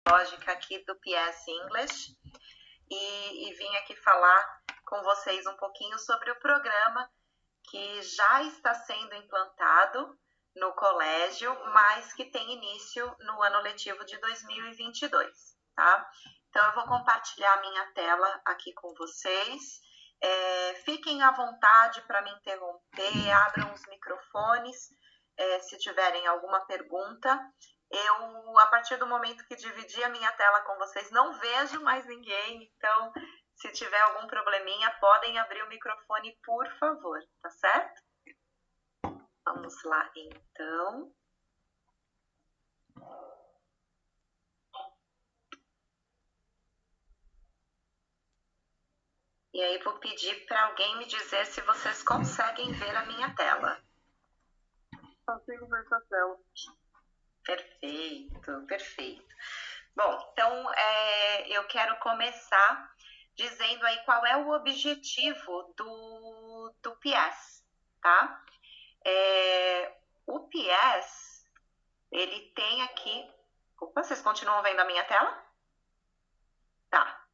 pedagógica aqui do PS English e vim aqui falar com vocês um pouquinho sobre o programa que já está sendo implantado no colégio, mas que tem início no ano letivo de 2022, tá? Então, eu vou compartilhar a minha tela aqui com vocês. Fiquem à vontade para me interromper, abram os microfones, se tiverem alguma pergunta. Eu, a partir do momento que dividi a minha tela com vocês, não vejo mais ninguém, então, se tiver algum probleminha, podem abrir o microfone, por favor, tá certo? Vamos lá, então. E aí, vou pedir para alguém me dizer se vocês conseguem ver a minha tela. Consigo ver sua tela. Perfeito, perfeito. Bom, então eu quero começar dizendo aí qual é o objetivo do PS, tá? O PS, ele tem aqui... Opa, vocês continuam vendo a minha tela? Tá,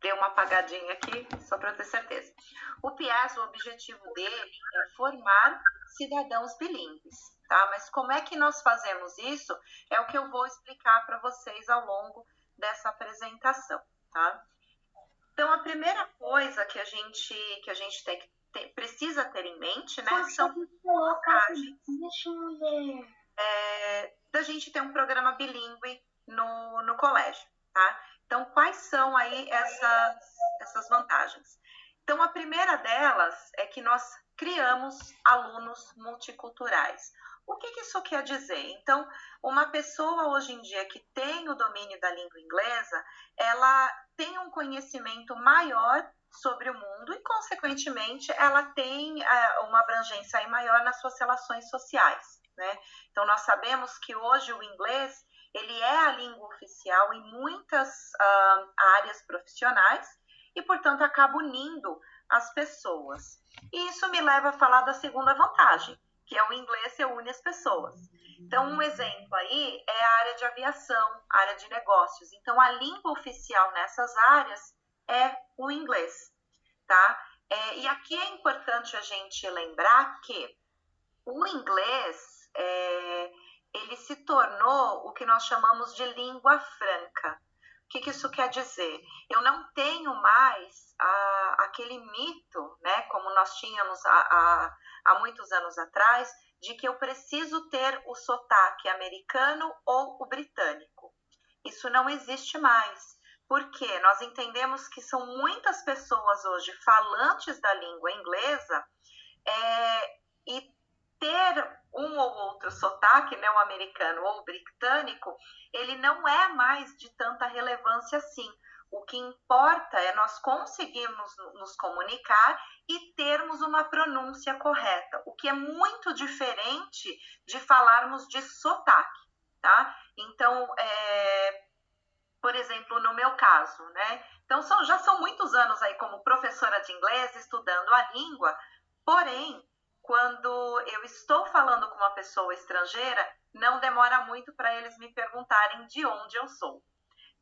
deu uma apagadinha aqui, só para ter certeza. O PS, o objetivo dele é formar cidadãos bilíngues, tá? Mas como é que nós fazemos isso? É o que eu vou explicar para vocês ao longo dessa apresentação, tá? Então, a primeira coisa que a gente precisa ter em mente, né, são vantagens da gente ter um programa bilíngue no colégio, tá? Então, quais são aí essas vantagens? Então, a primeira delas é que nós criamos alunos multiculturais. O que isso quer dizer? Então, uma pessoa hoje em dia que tem o domínio da língua inglesa, ela tem um conhecimento maior sobre o mundo e, consequentemente, ela tem uma abrangência aí maior nas suas relações sociais, né? Então, nós sabemos que hoje o inglês, ele é a língua oficial em muitas áreas profissionais e, portanto, acaba unindo as pessoas. E isso me leva a falar da segunda vantagem, que é o inglês que une as pessoas. Então, um exemplo aí é a área de aviação, a área de negócios. Então, a língua oficial nessas áreas é o inglês, tá? E aqui é importante a gente lembrar que o inglês, ele se tornou o que nós chamamos de língua franca. O que isso quer dizer? Eu não tenho mais aquele mito, né, como nós tínhamos há muitos anos atrás, de que eu preciso ter o sotaque americano ou o britânico. Isso não existe mais, porque nós entendemos que são muitas pessoas hoje falantes da língua inglesa e ter um ou outro sotaque, né, o americano ou o britânico, ele não é mais de tanta relevância assim. O que importa é nós conseguirmos nos comunicar e termos uma pronúncia correta, o que é muito diferente de falarmos de sotaque, tá? Então, por exemplo, no meu caso, né? Então, já são muitos anos aí como professora de inglês, estudando a língua, porém, quando eu estou falando com uma pessoa estrangeira, não demora muito para eles me perguntarem de onde eu sou,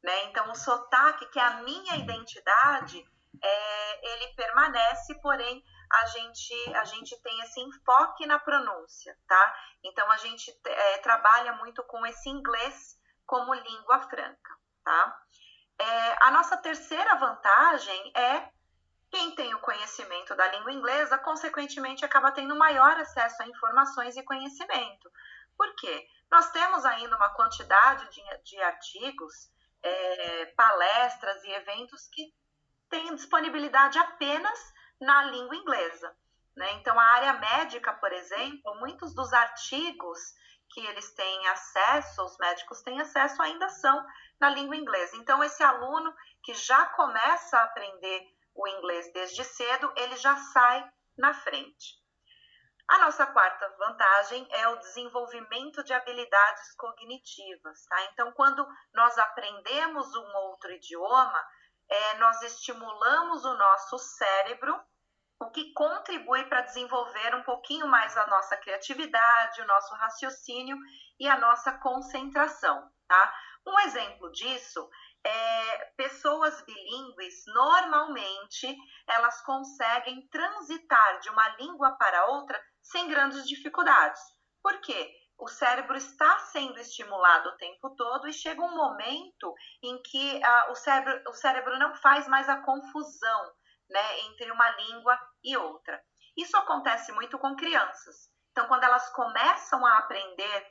né? Então, o sotaque, que é a minha identidade, ele permanece, porém, a gente tem esse enfoque na pronúncia, tá? Então, a gente trabalha muito com esse inglês como língua franca, tá? A nossa terceira vantagem é quem tem o conhecimento da língua inglesa, consequentemente, acaba tendo maior acesso a informações e conhecimento. Por quê? Nós temos ainda uma quantidade de artigos, palestras e eventos que têm disponibilidade apenas na língua inglesa, né? Então, a área médica, por exemplo, muitos dos artigos que eles têm acesso, os médicos têm acesso, ainda são na língua inglesa. Então, esse aluno que já começa a aprender o inglês desde cedo, ele já sai na frente. A nossa quarta vantagem é o desenvolvimento de habilidades cognitivas, tá? Então, quando nós aprendemos um outro idioma, nós estimulamos o nosso cérebro, o que contribui para desenvolver um pouquinho mais a nossa criatividade, o nosso raciocínio e a nossa concentração, tá? Um exemplo disso é pessoas bilíngues, normalmente, elas conseguem transitar de uma língua para outra sem grandes dificuldades. Por quê? O cérebro está sendo estimulado o tempo todo e chega um momento em que o cérebro não faz mais a confusão, né, entre uma língua e outra. Isso acontece muito com crianças. Então, quando elas começam a aprender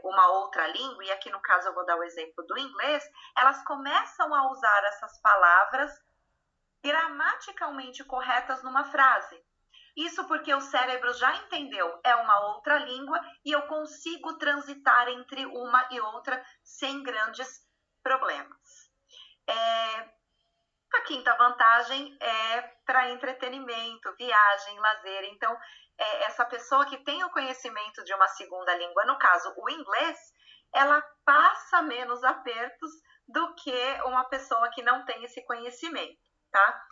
uma outra língua, e aqui no caso eu vou dar o exemplo do inglês, elas começam a usar essas palavras gramaticalmente corretas numa frase. Isso porque o cérebro já entendeu, é uma outra língua e eu consigo transitar entre uma e outra sem grandes problemas. A quinta vantagem é para entretenimento, viagem, lazer. Então, essa pessoa que tem o conhecimento de uma segunda língua, no caso o inglês, ela passa menos apertos do que uma pessoa que não tem esse conhecimento, tá?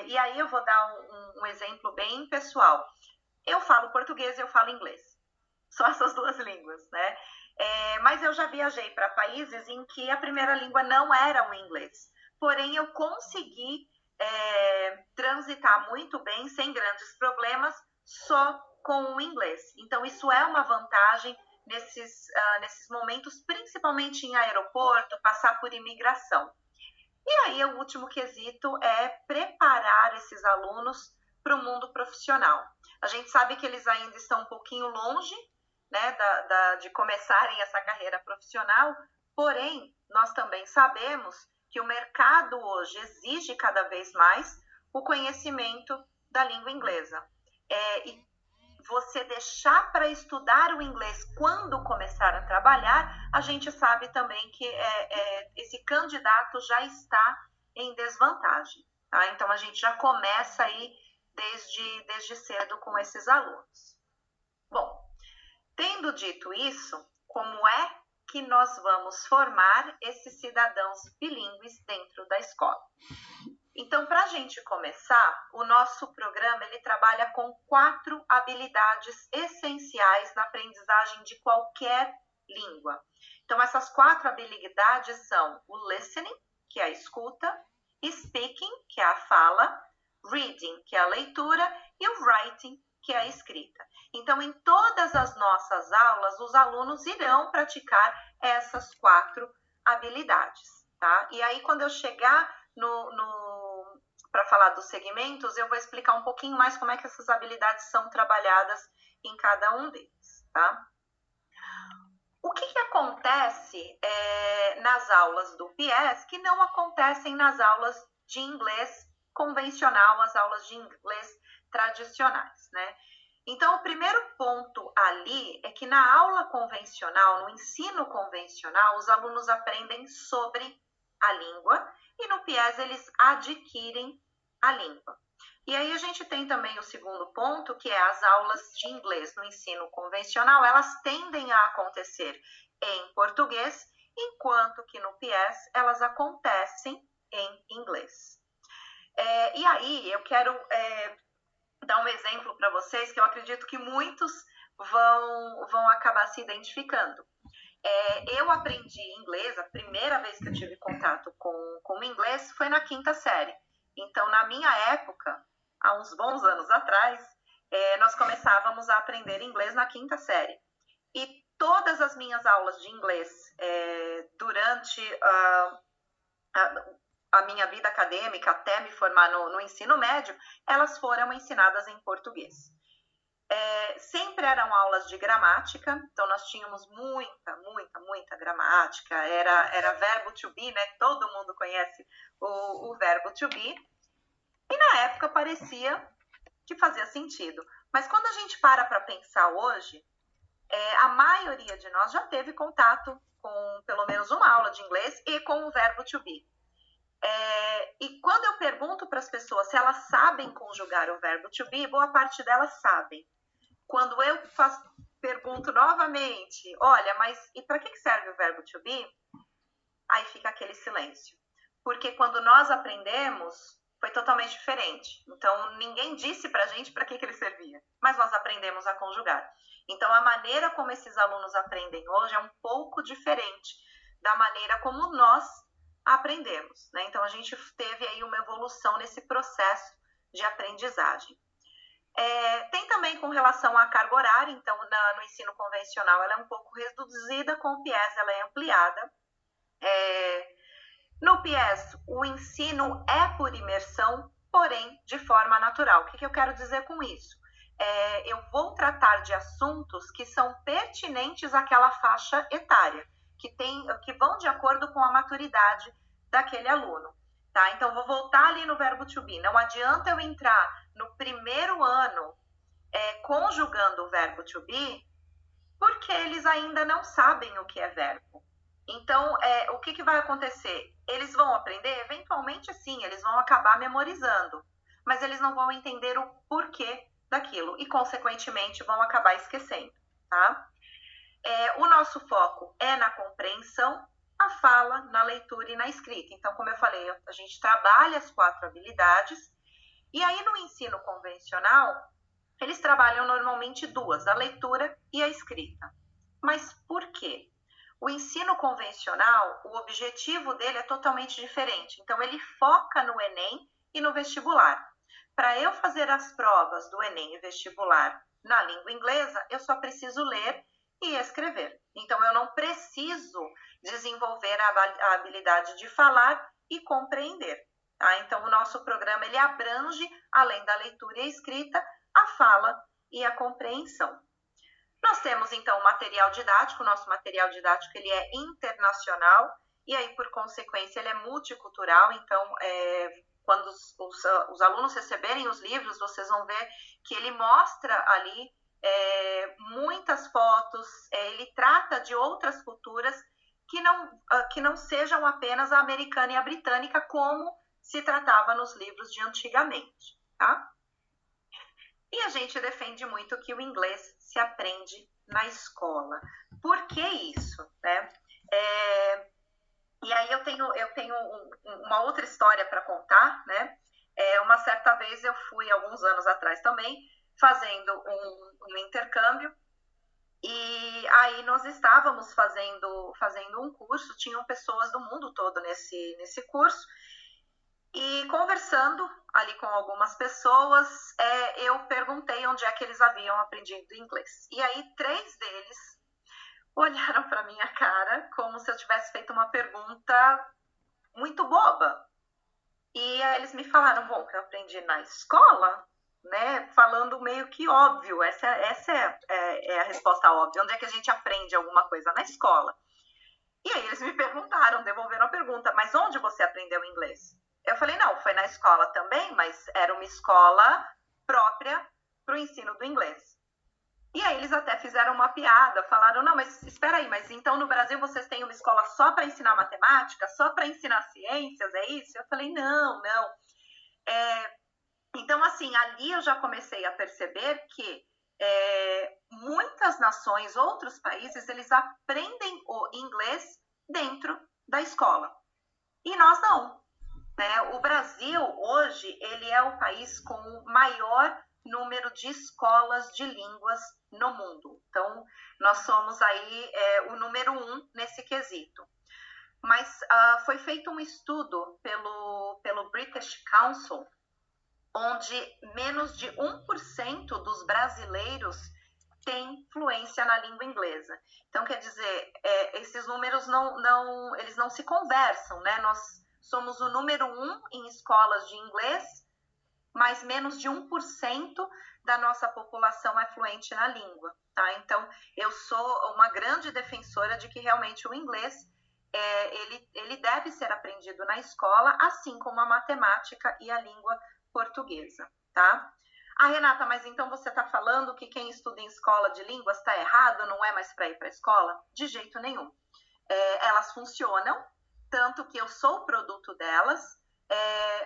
E aí eu vou dar um exemplo bem pessoal. Eu falo português e eu falo inglês. Só essas duas línguas, né? Mas eu já viajei para países em que a primeira língua não era o inglês. Porém, eu consegui transitar muito bem, sem grandes problemas, só com o inglês. Então, isso é uma vantagem nesses momentos, principalmente em aeroporto, passar por imigração. E aí, o último quesito é preparar esses alunos para o mundo profissional. A gente sabe que eles ainda estão um pouquinho longe, né, de começarem essa carreira profissional, porém, nós também sabemos que o mercado hoje exige cada vez mais o conhecimento da língua inglesa. E você deixar para estudar o inglês quando começar a trabalhar, a gente sabe também que esse candidato já está em desvantagem. Tá? Então, a gente já começa aí desde cedo com esses alunos. Bom, tendo dito isso, como é que nós vamos formar esses cidadãos bilíngues dentro da escola? Então, para a gente começar, o nosso programa ele trabalha com 4 habilidades essenciais na aprendizagem de qualquer língua. Então, essas 4 habilidades são o listening, que é a escuta, speaking, que é a fala, reading, que é a leitura, e o writing, que é a escrita. Então, em todas as nossas aulas, os alunos irão praticar essas 4 habilidades, tá? E aí, quando eu chegar para falar dos segmentos, eu vou explicar um pouquinho mais como é que essas habilidades são trabalhadas em cada um deles, tá? O que acontece nas aulas do PS que não acontecem nas aulas de inglês convencional, as aulas de inglês tradicionais, né? Então, o primeiro ponto ali é que na aula convencional, no ensino convencional, os alunos aprendem sobre a língua e no PS eles adquirem a língua. E aí a gente tem também o segundo ponto, que é as aulas de inglês no ensino convencional, elas tendem a acontecer em português, enquanto que no PS elas acontecem em inglês. E aí eu quero dar um exemplo para vocês que eu acredito que muitos vão acabar se identificando. Eu aprendi inglês, a primeira vez que eu tive contato com o inglês foi na 5ª série. Então, na minha época, há uns bons anos atrás, nós começávamos a aprender inglês na 5ª série. E todas as minhas aulas de inglês durante a minha vida acadêmica, até me formar no ensino médio, elas foram ensinadas em português. Sempre eram aulas de gramática, então nós tínhamos muita gramática, era verbo to be, né? Todo mundo conhece o verbo to be, e na época parecia que fazia sentido, mas quando a gente para pensar hoje, a maioria de nós já teve contato com pelo menos uma aula de inglês e com o verbo to be. E quando eu pergunto para as pessoas se elas sabem conjugar o verbo to be, boa parte delas sabem. Quando eu pergunto novamente, olha, mas e para que serve o verbo to be? Aí fica aquele silêncio. Porque quando nós aprendemos, foi totalmente diferente. Então, ninguém disse pra gente para que ele servia, mas nós aprendemos a conjugar. Então, a maneira como esses alunos aprendem hoje é um pouco diferente da maneira como nós aprendemos, né? Então, a gente teve aí uma evolução nesse processo de aprendizagem. Tem também com relação à carga horária, então, no ensino convencional, ela é um pouco reduzida, com o PIES ela é ampliada. No PIES, o ensino é por imersão, porém, de forma natural. O que eu quero dizer com isso? Eu vou tratar de assuntos que são pertinentes àquela faixa etária, que vão de acordo com a maturidade daquele aluno. Tá? Então, vou voltar ali no verbo to be. Não adianta eu entrar no primeiro ano conjugando o verbo to be, porque eles ainda não sabem o que é verbo. Então, o que vai acontecer? Eles vão aprender? Eventualmente, sim, eles vão acabar memorizando, mas eles não vão entender o porquê daquilo e, consequentemente, vão acabar esquecendo. Tá? O nosso foco é na compreensão, na fala, na leitura e na escrita. Então, como eu falei, a gente trabalha as 4 habilidades, e aí no ensino convencional, eles trabalham normalmente 2, a leitura e a escrita. Mas por quê? O ensino convencional, o objetivo dele é totalmente diferente. Então, ele foca no Enem e no vestibular. Para eu fazer as provas do Enem e vestibular na língua inglesa, eu só preciso ler e escrever. Então, eu não preciso desenvolver a habilidade de falar e compreender. Tá? Então, o nosso programa ele abrange, além da leitura e a escrita, a fala e a compreensão. Nós temos, então, o material didático. O nosso material didático ele é internacional e aí, por consequência, ele é multicultural. Então, quando os alunos receberem os livros, vocês vão ver que ele mostra ali muitas fotos, ele trata de outras culturas que não sejam apenas a americana e a britânica, como se tratava nos livros de antigamente, tá? E a gente defende muito que o inglês se aprende na escola. Por que isso? Né? E aí eu tenho uma outra história para contar. Né? Uma certa vez eu fui, alguns anos atrás também, fazendo um intercâmbio, e aí nós estávamos fazendo um curso, tinham pessoas do mundo todo nesse curso, e conversando ali com algumas pessoas, eu perguntei onde é que eles haviam aprendido inglês. E aí 3 deles olharam para minha cara como se eu tivesse feito uma pergunta muito boba. E aí eles me falaram, bom, que eu aprendi na escola, né? Falando meio que óbvio, essa é a resposta óbvia. Onde é que a gente aprende alguma coisa? Na escola. E aí eles me perguntaram, devolveram a pergunta, mas onde você aprendeu inglês? Eu falei, não, foi na escola também, mas era uma escola própria para o ensino do inglês. E aí eles até fizeram uma piada, falaram, não, mas espera aí, mas então no Brasil vocês têm uma escola só para ensinar matemática, só para ensinar ciências, é isso? Eu falei, não. Então, assim, ali eu já comecei a perceber que muitas nações, outros países, eles aprendem o inglês dentro da escola. E nós não. Né? O Brasil, hoje, ele é o país com o maior número de escolas de línguas no mundo. Então, nós somos aí o número 1 nesse quesito. Mas foi feito um estudo pelo British Council, onde menos de 1% dos brasileiros tem fluência na língua inglesa. Então, quer dizer, esses números eles não se conversam, né? Nós somos o número 1 em escolas de inglês, mas menos de 1% da nossa população é fluente na língua. Tá? Então, eu sou uma grande defensora de que realmente o inglês ele deve ser aprendido na escola, assim como a matemática e a língua portuguesa. Tá? Renata, mas então você está falando que quem estuda em escola de línguas está errado, não é mais para ir para a escola? De jeito nenhum. Elas funcionam, tanto que eu sou o produto delas,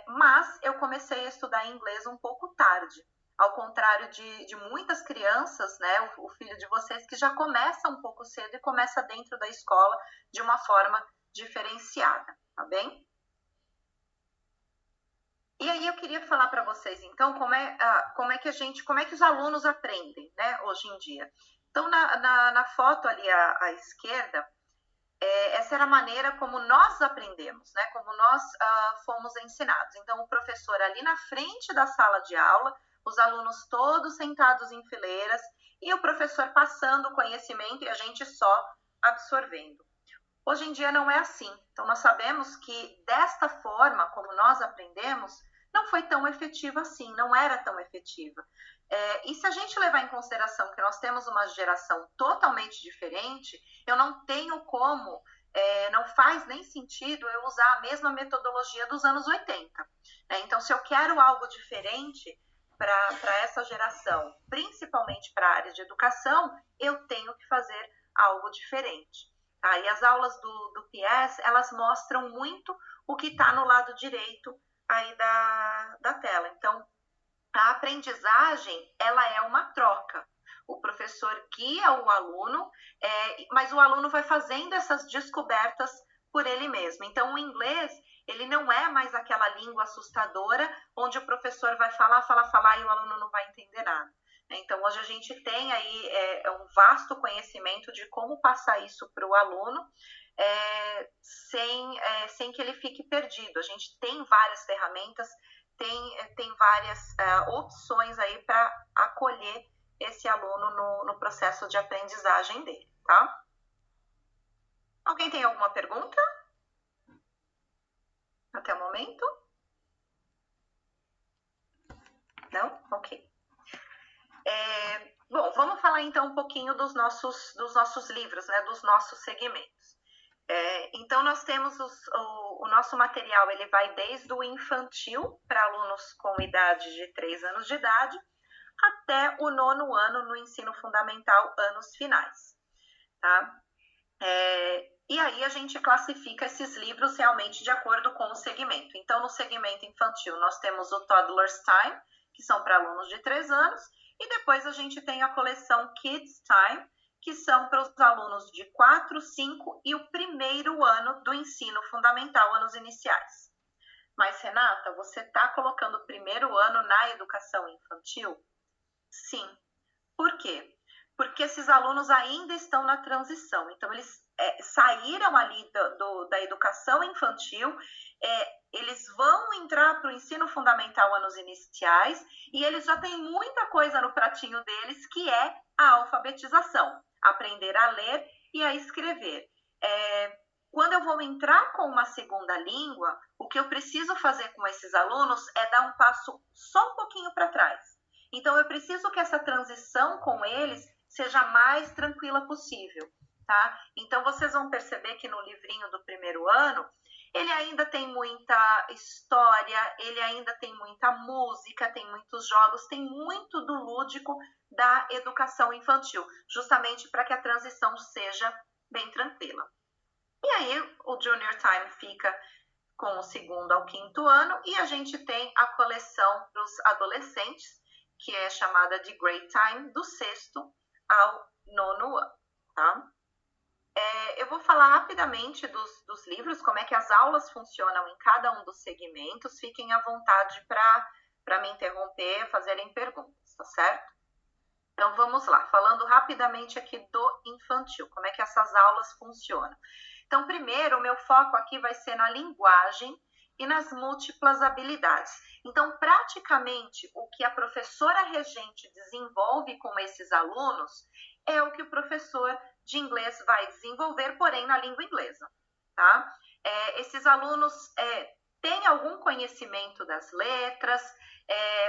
mas eu comecei a estudar inglês um pouco tarde, ao contrário de muitas crianças, né, o filho de vocês, que já começa um pouco cedo e começa dentro da escola de uma forma diferenciada, tá bem? E aí eu queria falar para vocês, então, como é que os alunos aprendem, né, hoje em dia. Então, na foto ali à esquerda, Essa era a maneira como nós aprendemos, né? Como nós fomos ensinados. Então, o professor ali na frente da sala de aula, os alunos todos sentados em fileiras e o professor passando o conhecimento e a gente só absorvendo. Hoje em dia não é assim. Então, nós sabemos que desta forma, como nós aprendemos, não foi tão efetiva assim, não era tão efetiva. E se a gente levar em consideração que nós temos uma geração totalmente diferente, eu não tenho como, não faz nem sentido eu usar a mesma metodologia dos anos 80. Né? Então, se eu quero algo diferente para essa geração, principalmente para a área de educação, eu tenho que fazer algo diferente. Tá? E as aulas do PS, elas mostram muito o que está no lado direito aí da tela. Então, a aprendizagem, ela é uma troca. O professor guia o aluno, mas o aluno vai fazendo essas descobertas por ele mesmo. Então, o inglês, ele não é mais aquela língua assustadora, onde o professor vai falar e o aluno não vai entender nada. Então, hoje a gente tem aí um vasto conhecimento de como passar isso para o aluno, sem que ele fique perdido. A gente tem várias ferramentas, tem várias opções aí para acolher esse aluno no processo de aprendizagem dele, tá? Alguém tem alguma pergunta? Até o momento? Não? Ok. Bom, vamos falar então um pouquinho dos nossos livros, né, dos nossos segmentos. Então, nós temos o nosso material, ele vai desde o infantil, para alunos com idade de 3 anos de idade, até o 9º ano no ensino fundamental, anos finais. Tá? E aí a gente classifica esses livros realmente de acordo com o segmento. Então, no segmento infantil, nós temos o Toddler's Time, que são para alunos de 3 anos, e depois a gente tem a coleção Kids Time, que são para os alunos de 4, 5 e o 1º ano do ensino fundamental, anos iniciais. Mas, Renata, você está colocando o 1º ano na educação infantil? Sim. Por quê? Porque esses alunos ainda estão na transição. Então, eles saíram ali da educação infantil, eles vão entrar para o ensino fundamental, anos iniciais, e eles já têm muita coisa no pratinho deles, que é a alfabetização, aprender a ler e a escrever. Quando eu vou entrar com uma segunda língua, o que eu preciso fazer com esses alunos é dar um passo só um pouquinho para trás. Então, eu preciso que essa transição com eles seja a mais tranquila possível, tá? Então, vocês vão perceber que no livrinho do 1º ano, ele ainda tem muita história, ele ainda tem muita música, tem muitos jogos, tem muito do lúdico da educação infantil, justamente para que a transição seja bem tranquila. E aí, o Junior Time fica com o 2º ao 5º ano, e a gente tem a coleção para os adolescentes, que é chamada de Great Time, do 6º ao 9º ano, tá? Eu vou falar rapidamente dos livros, como é que as aulas funcionam em cada um dos segmentos. Fiquem à vontade para me interromper, fazerem perguntas, tá certo? Então, vamos lá, falando rapidamente aqui do infantil, como é que essas aulas funcionam. Então, primeiro, o meu foco aqui vai ser na linguagem e nas múltiplas habilidades. Então, praticamente, o que a professora regente desenvolve com esses alunos é o que o professor de inglês vai desenvolver, porém na língua inglesa, tá? Esses alunos têm algum conhecimento das letras,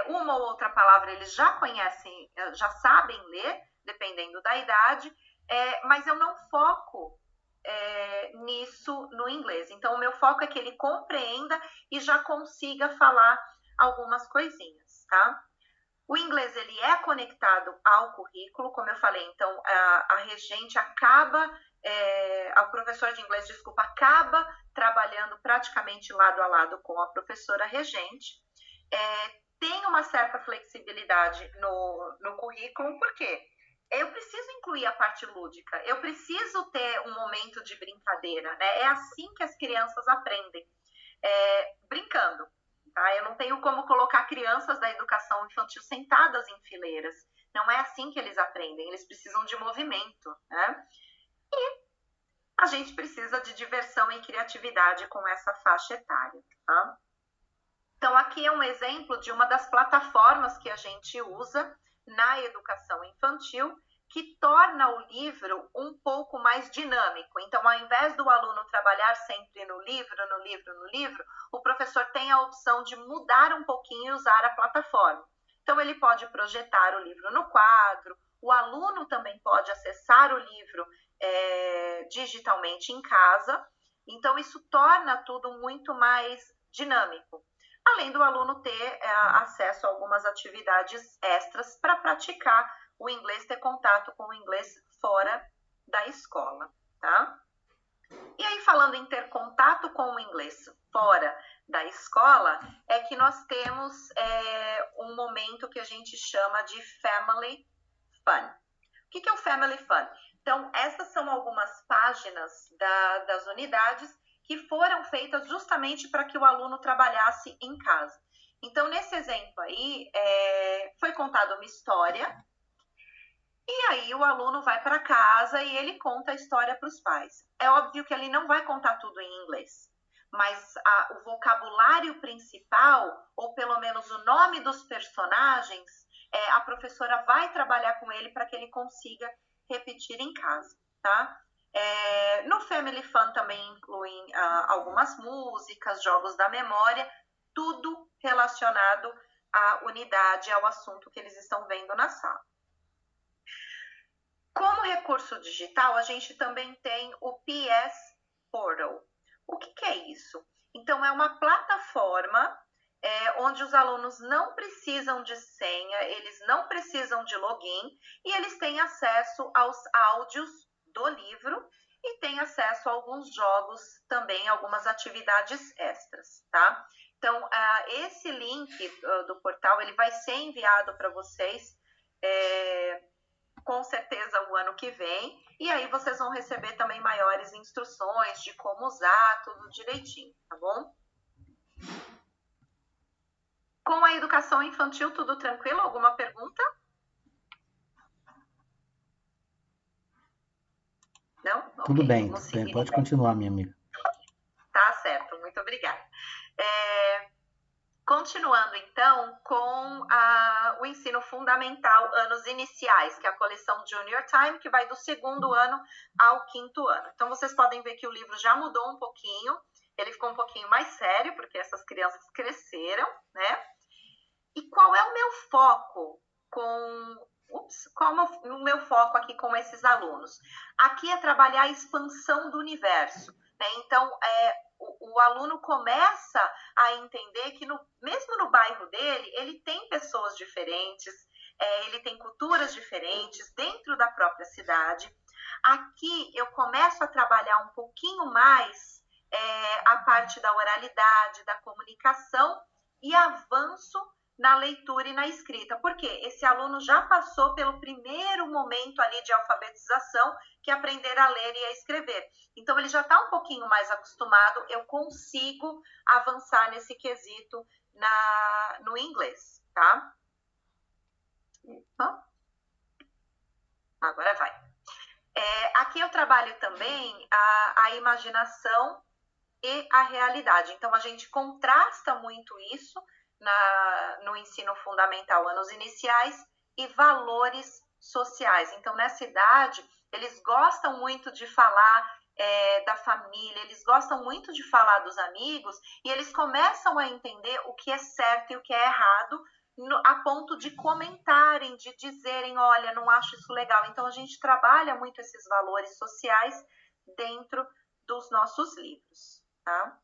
uma ou outra palavra eles já conhecem, já sabem ler, dependendo da idade, mas eu não foco nisso no inglês. Então, o meu foco é que ele compreenda e já consiga falar algumas coisinhas, tá? O inglês, ele é conectado ao currículo, como eu falei. Então, a regente o professor de inglês, acaba trabalhando praticamente lado a lado com a professora regente. Tem uma certa flexibilidade no currículo, por quê? Eu preciso incluir a parte lúdica, eu preciso ter um momento de brincadeira, né? É assim que as crianças aprendem, brincando, tá? Eu não tenho como colocar crianças da educação infantil sentadas em fileiras, não é assim que eles aprendem, eles precisam de movimento, né? E a gente precisa de diversão e criatividade com essa faixa etária, tá? Então, aqui é um exemplo de uma das plataformas que a gente usa na educação infantil, que torna o livro um pouco mais dinâmico. Então, ao invés do aluno trabalhar sempre no livro, o professor tem a opção de mudar um pouquinho e usar a plataforma. Então, ele pode projetar o livro no quadro, o aluno também pode acessar o livro digitalmente em casa. Então, isso torna tudo muito mais dinâmico. Além do aluno ter acesso a algumas atividades extras para praticar o inglês, ter contato com o inglês fora da escola, tá? E aí, falando em ter contato com o inglês fora da escola, é que nós temos um momento que a gente chama de Family Fun. O que é o Family Fun? Então, essas são algumas páginas das unidades que foram feitas justamente para que o aluno trabalhasse em casa. Então, nesse exemplo aí, foi contada uma história, e aí o aluno vai para casa e ele conta a história para os pais. É óbvio que ele não vai contar tudo em inglês, mas o vocabulário principal, ou pelo menos o nome dos personagens, a professora vai trabalhar com ele para que ele consiga repetir em casa, tá? No Family Fun também incluem algumas músicas, jogos da memória, tudo relacionado à unidade, ao assunto que eles estão vendo na sala. Como recurso digital, a gente também tem o PS Portal. O que é isso? Então, é uma plataforma onde os alunos não precisam de senha, eles não precisam de login e eles têm acesso aos áudios do livro e têm acesso a alguns jogos também, algumas atividades extras, tá? Então, esse link do portal, ele vai ser enviado para vocês com certeza o ano que vem, e aí vocês vão receber também maiores instruções de como usar, tudo direitinho, tá bom? Com a educação infantil, tudo tranquilo? Alguma pergunta? Não? Tudo bem, tudo bem. Pode continuar, minha amiga. Tá certo, muito obrigada. Continuando, então, com o ensino fundamental, anos iniciais, que é a coleção Junior Time, que vai do 2º ano ao 5º ano. Então, vocês podem ver que o livro já mudou um pouquinho, ele ficou um pouquinho mais sério, porque essas crianças cresceram, né? E qual é o meu foco qual é o meu foco aqui com esses alunos? Aqui é trabalhar a expansão do universo, né? Então, o aluno começa a entender que mesmo no bairro dele, ele tem pessoas diferentes, ele tem culturas diferentes dentro da própria cidade. Aqui eu começo a trabalhar um pouquinho mais a parte da oralidade, da comunicação e avanço na leitura e na escrita, porque esse aluno já passou pelo primeiro momento ali de alfabetização, que é aprender a ler e a escrever. Então, ele já está um pouquinho mais acostumado, eu consigo avançar nesse quesito no inglês, tá? Agora vai. Aqui eu trabalho também a imaginação e a realidade. Então, a gente contrasta muito isso no ensino fundamental, anos iniciais, e valores sociais. Então, nessa idade, eles gostam muito de falar da família, eles gostam muito de falar dos amigos, e eles começam a entender o que é certo e o que é errado, a ponto de comentarem, de dizerem, olha, não acho isso legal. Então, a gente trabalha muito esses valores sociais dentro dos nossos livros, tá?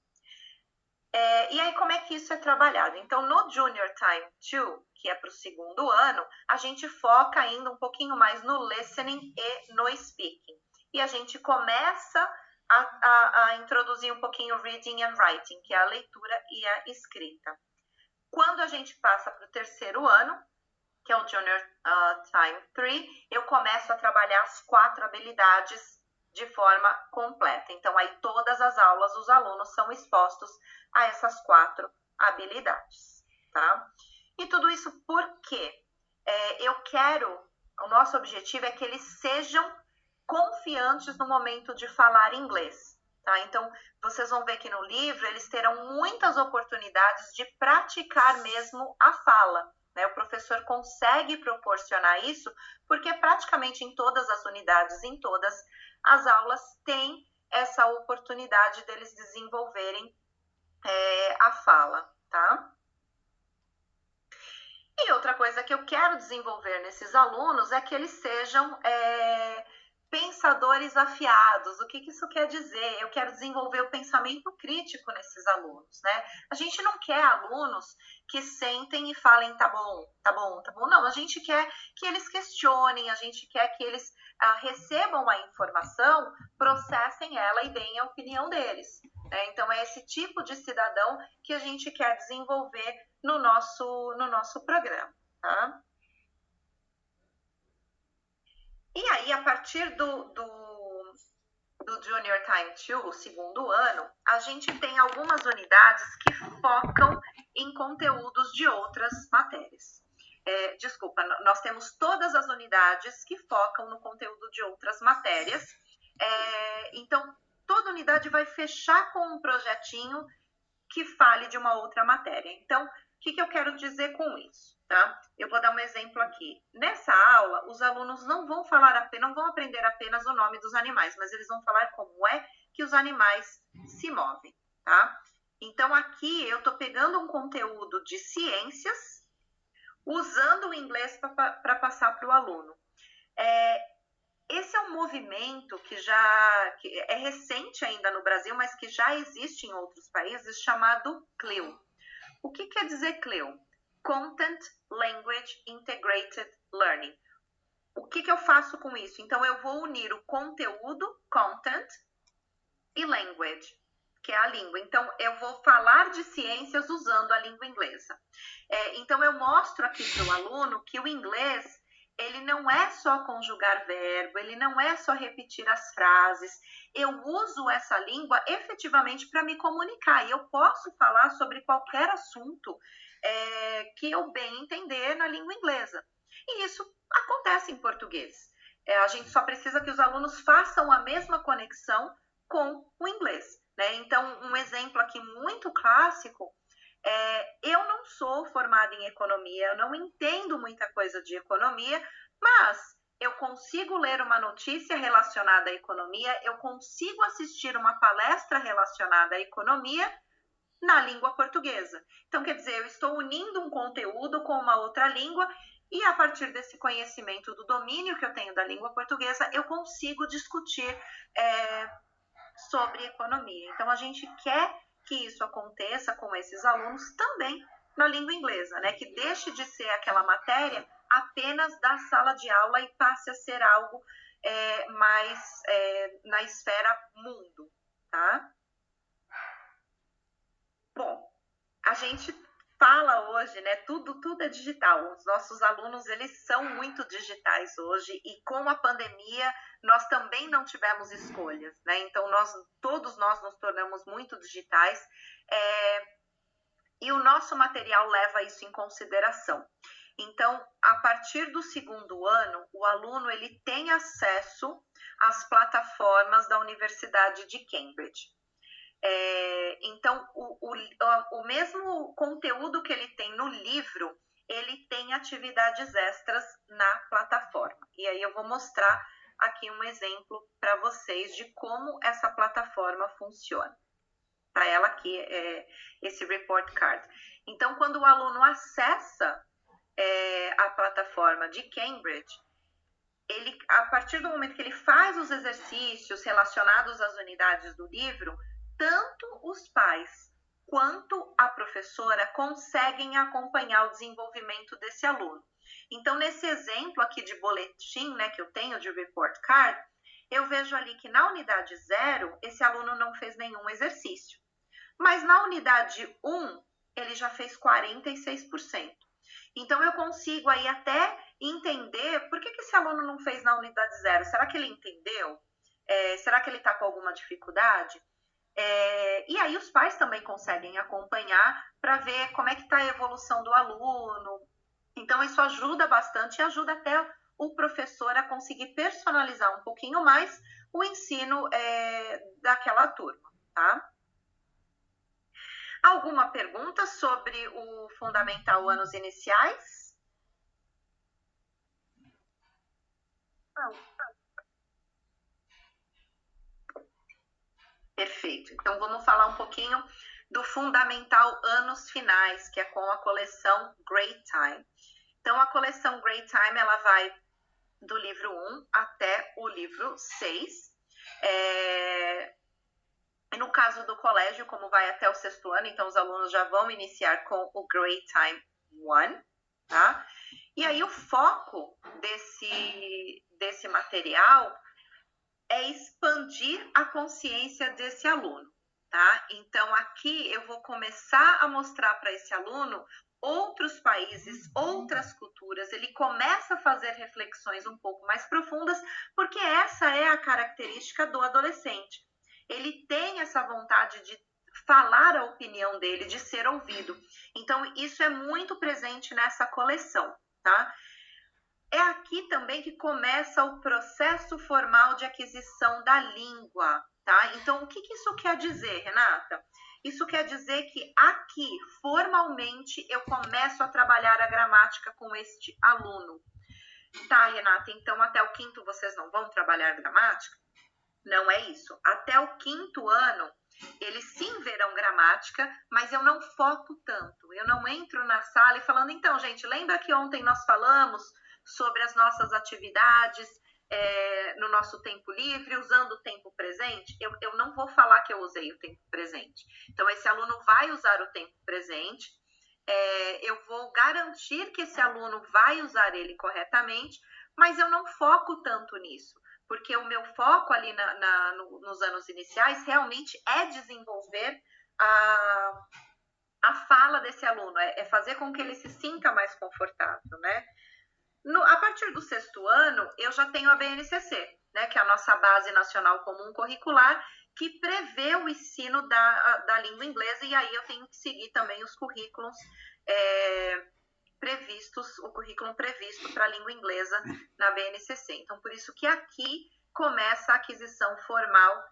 E aí, como é que isso é trabalhado? Então, no Junior Time 2, que é para o 2º ano, a gente foca ainda um pouquinho mais no listening e no speaking. E a gente começa a introduzir um pouquinho reading and writing, que é a leitura e a escrita. Quando a gente passa para o 3º ano, que é o Junior Time 3, eu começo a trabalhar as 4 habilidades de forma completa. Então, aí todas as aulas, os alunos são expostos a essas 4 habilidades, tá? E tudo isso porque o nosso objetivo é que eles sejam confiantes no momento de falar inglês. Tá? Então, vocês vão ver que no livro eles terão muitas oportunidades de praticar mesmo a fala. Né? O professor consegue proporcionar isso porque praticamente em todas as unidades, em todas as aulas, tem essa oportunidade deles desenvolverem a fala. Tá? E outra coisa que eu quero desenvolver nesses alunos é que eles sejam pensadores afiados. O que isso quer dizer? Eu quero desenvolver o pensamento crítico nesses alunos, né? A gente não quer alunos que sentem e falem, tá bom, tá bom, tá bom. Não, a gente quer que eles questionem, a gente quer que eles recebam a informação, processem ela e deem a opinião deles. Né? Então, é esse tipo de cidadão que a gente quer desenvolver no nosso programa. Tá? E aí, a partir do Junior Time 2, o segundo ano, a gente tem algumas unidades que focam em conteúdos de outras matérias. Desculpa, nós temos todas as unidades que focam no conteúdo de outras matérias. Então, toda unidade vai fechar com um projetinho que fale de uma outra matéria. Então, o que eu quero dizer com isso? Tá? Eu vou dar um exemplo aqui. Nessa aula, os alunos não vão aprender apenas o nome dos animais, mas eles vão falar como é que os animais se movem. Tá? Então, aqui eu estou pegando um conteúdo de ciências, usando o inglês para passar para o aluno. Esse é um movimento que é recente ainda no Brasil, mas que já existe em outros países, chamado CLIL. O que quer dizer CLIL? Content Language Integrated Learning. O que eu faço com isso? Então, eu vou unir o conteúdo, content, e language, que é a língua. Então, eu vou falar de ciências usando a língua inglesa. Então, eu mostro aqui para o aluno que o inglês, ele não é só conjugar verbo, ele não é só repetir as frases. Eu uso essa língua efetivamente para me comunicar. E eu posso falar sobre qualquer assunto que eu bem entender na língua inglesa. E isso acontece em português. A gente só precisa que os alunos façam a mesma conexão com o inglês. Né? Então, um exemplo aqui muito clássico, eu não sou formada em economia, eu não entendo muita coisa de economia, mas eu consigo ler uma notícia relacionada à economia, eu consigo assistir uma palestra relacionada à economia na língua portuguesa. Então, quer dizer, eu estou unindo um conteúdo com uma outra língua e, a partir desse conhecimento do domínio que eu tenho da língua portuguesa, eu consigo discutir sobre economia. Então, a gente quer que isso aconteça com esses alunos também na língua inglesa, né? Que deixe de ser aquela matéria apenas da sala de aula e passe a ser algo mais na esfera mundo, tá? Bom, a gente fala hoje, né? Tudo é digital. Os nossos alunos, eles são muito digitais hoje e com a pandemia nós também não tivemos escolhas, né? Então, todos nós nos tornamos muito digitais e o nosso material leva isso em consideração. Então, a partir do segundo ano, o aluno ele tem acesso às plataformas da Universidade de Cambridge. Então, o mesmo conteúdo que ele tem no livro, ele tem atividades extras na plataforma. E aí eu vou mostrar aqui um exemplo para vocês de como essa plataforma funciona. Para ela aqui, esse report card. Então, quando o aluno acessa a plataforma de Cambridge, a partir do momento que ele faz os exercícios relacionados às unidades do livro, tanto os pais quanto a professora conseguem acompanhar o desenvolvimento desse aluno. Então, nesse exemplo aqui de boletim, né, que eu tenho de report card, eu vejo ali que na unidade 0, esse aluno não fez nenhum exercício. Mas na unidade 1, ele já fez 46%. Então, eu consigo aí até entender por que esse aluno não fez na unidade 0. Será que ele entendeu? Será que ele está com alguma dificuldade? E aí os pais também conseguem acompanhar para ver como é que está a evolução do aluno. Então, isso ajuda bastante e ajuda até o professor a conseguir personalizar um pouquinho mais o ensino daquela turma, tá? Alguma pergunta sobre o Fundamental Anos Iniciais? Não. Perfeito. Então, vamos falar um pouquinho do Fundamental Anos Finais, que é com a coleção Great Time. Então, a coleção Great Time, ela vai do livro 1 até o livro 6. No caso do colégio, como vai até o 6º ano, então os alunos já vão iniciar com o Great Time 1, tá? E aí o foco desse material é expandir a consciência desse aluno, tá? Então aqui eu vou começar a mostrar para esse aluno outros países, outras culturas. Ele começa a fazer reflexões um pouco mais profundas, porque essa é a característica do adolescente. Ele tem essa vontade de falar a opinião dele, de ser ouvido. Então, isso é muito presente nessa coleção, tá? É aqui também que começa o processo formal de aquisição da língua, tá? Então, o que isso quer dizer, Renata? Isso quer dizer que aqui, formalmente, eu começo a trabalhar a gramática com este aluno. Tá, Renata, então até o 5º vocês não vão trabalhar gramática? Não é isso. Até o 5º ano, eles sim verão gramática, mas eu não foco tanto. Eu não entro na sala e falando, então, gente, lembra que ontem nós falamos sobre as nossas atividades no nosso tempo livre, usando o tempo presente? Eu não vou falar que eu usei o tempo presente. Então, esse aluno vai usar o tempo presente, eu vou garantir que esse aluno vai usar ele corretamente, mas eu não foco tanto nisso, porque o meu foco ali nos anos iniciais realmente é desenvolver a fala desse aluno, é fazer com que ele se sinta mais confortável, né? A partir do 6º ano, eu já tenho a BNCC, né, que é a nossa Base Nacional Comum Curricular, que prevê o ensino da língua inglesa, e aí eu tenho que seguir também os currículos previstos, o currículo previsto para a língua inglesa na BNCC. Então, por isso que aqui começa a aquisição formal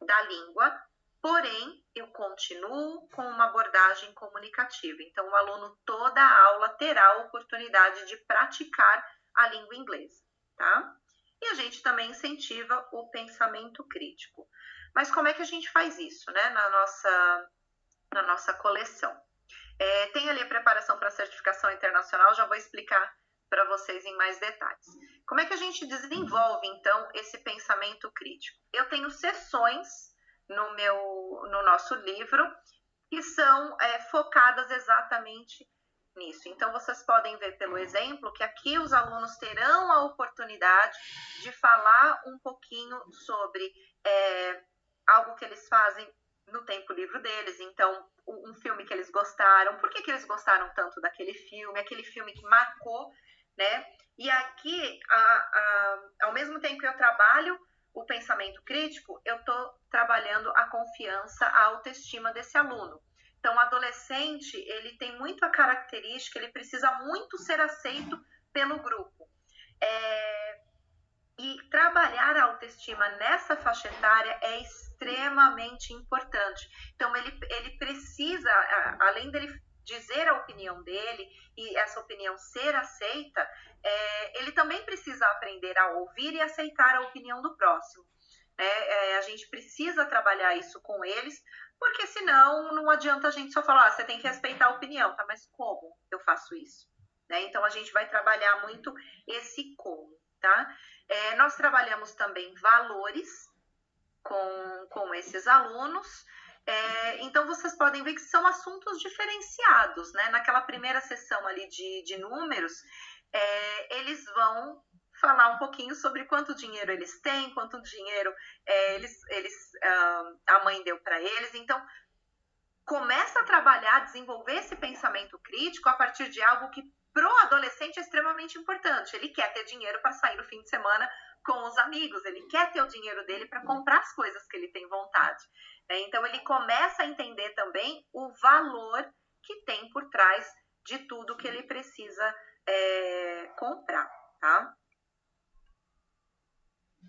da língua, porém, eu continuo com uma abordagem comunicativa. Então, o aluno, toda a aula, terá a oportunidade de praticar a língua inglesa, tá? E a gente também incentiva o pensamento crítico. Mas como é que a gente faz isso, né, na nossa coleção? Tem ali a preparação para a certificação internacional, já vou explicar para vocês em mais detalhes. Como é que a gente desenvolve, então, esse pensamento crítico? Eu tenho sessões no nosso livro que são focadas exatamente nisso. Então, vocês podem ver pelo exemplo que aqui os alunos terão a oportunidade de falar um pouquinho sobre algo que eles fazem no tempo livre deles. Então, um filme que eles gostaram, por que eles gostaram tanto daquele filme, aquele filme que marcou, né? E aqui, ao mesmo tempo que eu trabalho o pensamento crítico, eu estou trabalhando a confiança, a autoestima desse aluno. Então, o adolescente, ele tem muito a característica, ele precisa muito ser aceito pelo grupo. E trabalhar a autoestima nessa faixa etária é extremamente importante. Então, ele precisa, além dele dizer a opinião dele e essa opinião ser aceita, ele também precisa aprender a ouvir e aceitar a opinião do próximo. A gente precisa trabalhar isso com eles, porque senão não adianta a gente só falar, você tem que respeitar a opinião, tá? Mas como eu faço isso? Então, a gente vai trabalhar muito esse como, tá? Nós trabalhamos também valores com esses alunos. Então, vocês podem ver que são assuntos diferenciados, né? Naquela primeira sessão ali de números, eles vão falar um pouquinho sobre quanto dinheiro eles têm, quanto dinheiro a mãe deu para eles. Então, começa a trabalhar, desenvolver esse pensamento crítico a partir de algo que para o adolescente é extremamente importante. Ele quer ter dinheiro para sair no fim de semana com os amigos, ele quer ter o dinheiro dele para comprar as coisas que ele tem vontade. Então, ele começa a entender também o valor que tem por trás de tudo que ele precisa comprar, tá?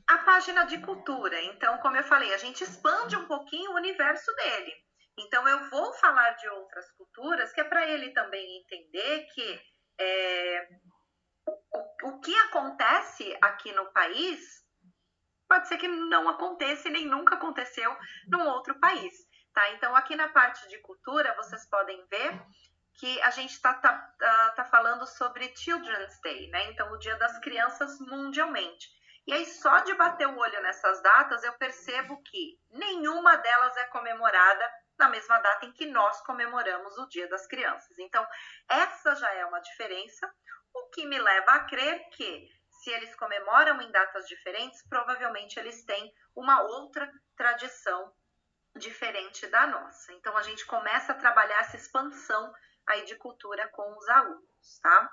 a página de cultura. Então, como eu falei, a gente expande um pouquinho o universo dele. Então, eu vou falar de outras culturas, que é para ele também entender que o que acontece aqui no país pode ser que não aconteça e nem nunca aconteceu num outro país. Tá? Então, aqui na parte de cultura, vocês podem ver que a gente tá falando sobre Children's Day, né? Então, o Dia das Crianças mundialmente. E aí, só de bater o olho nessas datas, eu percebo que nenhuma delas é comemorada na mesma data em que nós comemoramos o Dia das Crianças. Então, essa já é uma diferença, o que me leva a crer que, se eles comemoram em datas diferentes, provavelmente eles têm uma outra tradição diferente da nossa. Então, a gente começa a trabalhar essa expansão aí de cultura com os alunos, tá?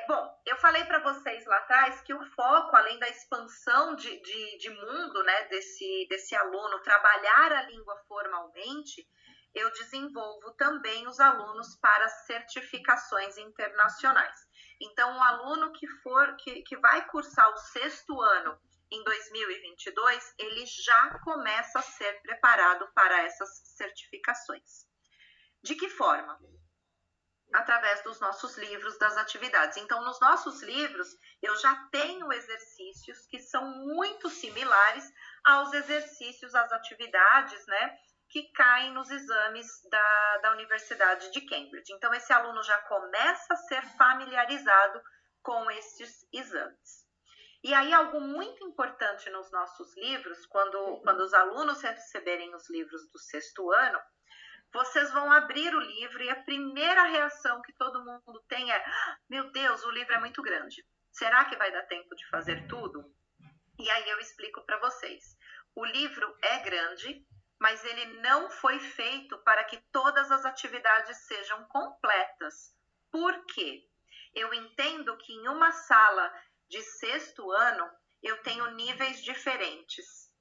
Bom, eu falei para vocês lá atrás que o foco, além da expansão de mundo, né, desse aluno trabalhar a língua formalmente, eu desenvolvo também os alunos para certificações internacionais. Então, o aluno que vai cursar o 6º ano em 2022, ele já começa a ser preparado para essas certificações. De que forma? Através dos nossos livros, das atividades. Então, nos nossos livros, eu já tenho exercícios que são muito similares aos exercícios, às atividades, né, que caem nos exames da Universidade de Cambridge. Então, esse aluno já começa a ser familiarizado com esses exames. E aí, algo muito importante nos nossos livros, quando os alunos receberem os livros do 6º ano, vocês vão abrir o livro e a primeira reação que todo mundo tem é: meu Deus, o livro é muito grande. Será que vai dar tempo de fazer tudo? E aí eu explico para vocês. O livro é grande, mas ele não foi feito para que todas as atividades sejam completas. Por quê? Eu entendo que em uma sala de 6º ano, eu tenho níveis diferentes.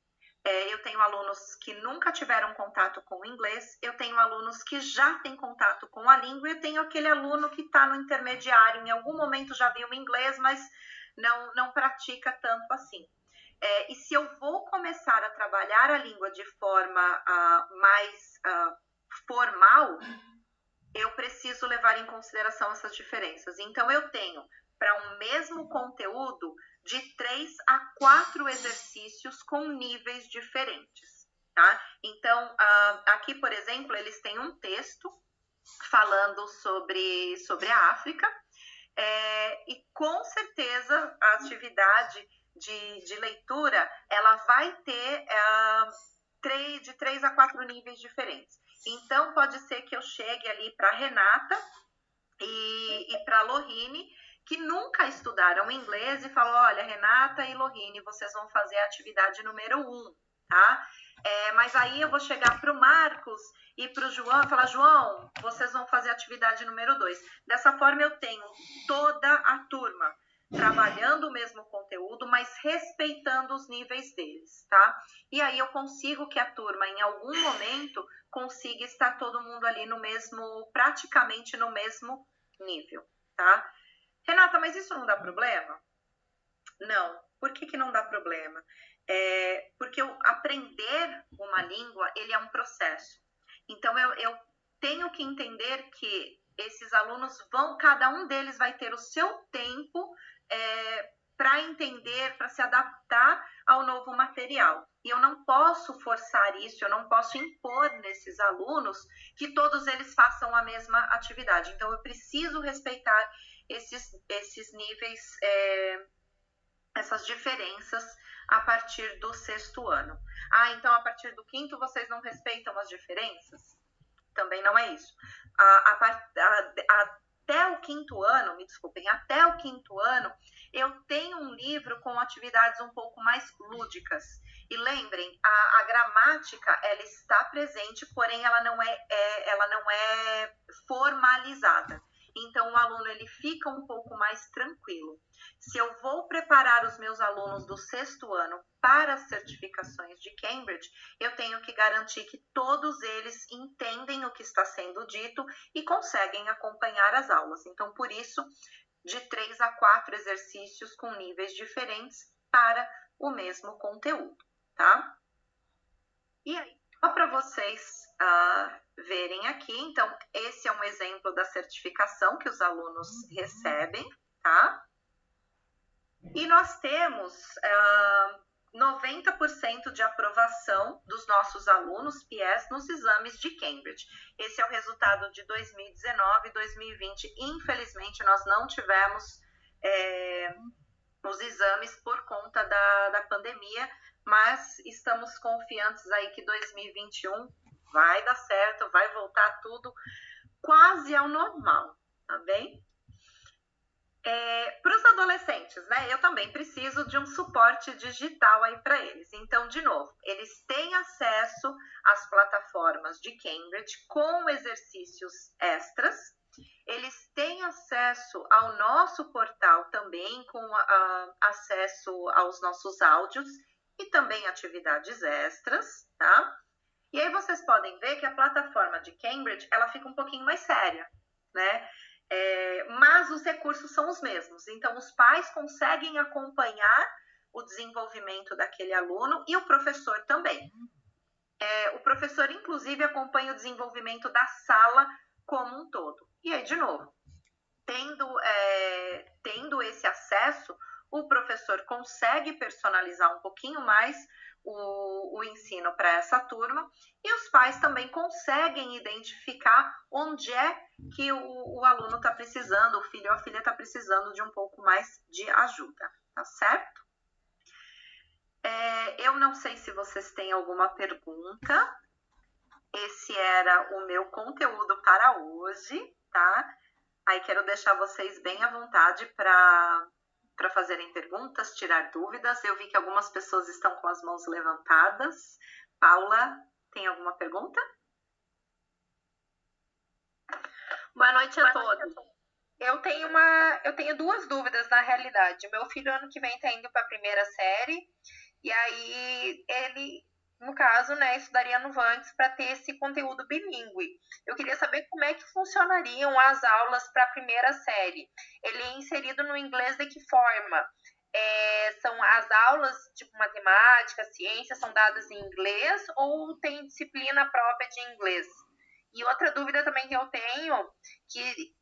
Eu tenho alunos que nunca tiveram contato com o inglês, eu tenho alunos que já têm contato com a língua, e eu tenho aquele aluno que está no intermediário, em algum momento já viu o inglês, mas não pratica tanto assim. E se eu vou começar a trabalhar a língua de forma mais formal, eu preciso levar em consideração essas diferenças. Então, eu tenho, para um mesmo conteúdo, de 3 a 4 exercícios com níveis diferentes, tá? Então, aqui, por exemplo, eles têm um texto falando sobre a África, e com certeza a atividade de leitura, ela vai ter de 3 a 4 níveis diferentes. Então, pode ser que eu chegue ali para a Renata e para a Lohine, que nunca estudaram inglês, e falo: olha, Renata e Lohine, vocês vão fazer a atividade número 1, tá? Mas aí eu vou chegar para o Marcos e para o João e falar: João, vocês vão fazer a atividade número 2. Dessa forma, eu tenho toda a turma trabalhando o mesmo conteúdo, mas respeitando os níveis deles, tá? E aí eu consigo que a turma, em algum momento, consiga estar todo mundo ali praticamente no mesmo nível, tá? Renata, mas isso não dá problema? Não. Por que não dá problema? Porque aprender uma língua, ele é um processo. Então, eu tenho que entender que esses alunos cada um deles vai ter o seu tempo para entender, para se adaptar ao novo material. E eu não posso forçar isso, eu não posso impor nesses alunos que todos eles façam a mesma atividade. Então, eu preciso respeitar esses níveis, essas diferenças a partir do 6º ano. Então a partir do 5º vocês não respeitam as diferenças? Também não é isso. Até o 5º ano, me desculpem, até o 5º ano, eu tenho um livro com atividades um pouco mais lúdicas. E lembrem, a gramática, ela está presente, porém ela não é formalizada. Então, o aluno ele fica um pouco mais tranquilo. Se eu vou preparar os meus alunos do 6º ano para as certificações de Cambridge, eu tenho que garantir que todos eles entendem o que está sendo dito e conseguem acompanhar as aulas. Então, por isso, de 3 a 4 exercícios com níveis diferentes para o mesmo conteúdo, tá? E aí, só para vocês verem aqui, então, esse é um exemplo da certificação que os alunos recebem, tá? E nós temos 90% de aprovação dos nossos alunos PIES nos exames de Cambridge. Esse é o resultado de 2019 e 2020. Infelizmente, nós não tivemos os exames por conta da pandemia, mas estamos confiantes aí que 2021 vai dar certo, vai voltar tudo quase ao normal, tá bem? Para os adolescentes, né? Eu também preciso de um suporte digital aí para eles. Então, de novo, eles têm acesso às plataformas de Cambridge com exercícios extras. Eles têm acesso ao nosso portal também com acesso aos nossos áudios e também atividades extras, tá? E aí vocês podem ver que a plataforma de Cambridge, ela fica um pouquinho mais séria, né? Mas os recursos são os mesmos. Então, os pais conseguem acompanhar o desenvolvimento daquele aluno e o professor também. O professor, inclusive, acompanha o desenvolvimento da sala como um todo. E aí, de novo, tendo esse acesso, o professor consegue personalizar um pouquinho mais o ensino para essa turma e os pais também conseguem identificar onde é que o aluno está precisando, o filho ou a filha está precisando de um pouco mais de ajuda, tá certo? Eu não sei se vocês têm alguma pergunta. Esse era o meu conteúdo para hoje, tá? Aí quero deixar vocês bem à vontade para fazerem perguntas, tirar dúvidas. Eu vi que algumas pessoas estão com as mãos levantadas. Paula, tem alguma pergunta? Boa noite a todos. Eu tenho duas dúvidas na realidade. Meu filho ano que vem está indo para a primeira série e aí ele, no caso, né, estudaria no Vangs para ter esse conteúdo bilíngue. Eu queria saber como é que funcionariam as aulas para a primeira série. Ele é inserido no inglês de que forma? São as aulas, tipo matemática, ciência, são dadas em inglês ou tem disciplina própria de inglês? E outra dúvida também que eu tenho, que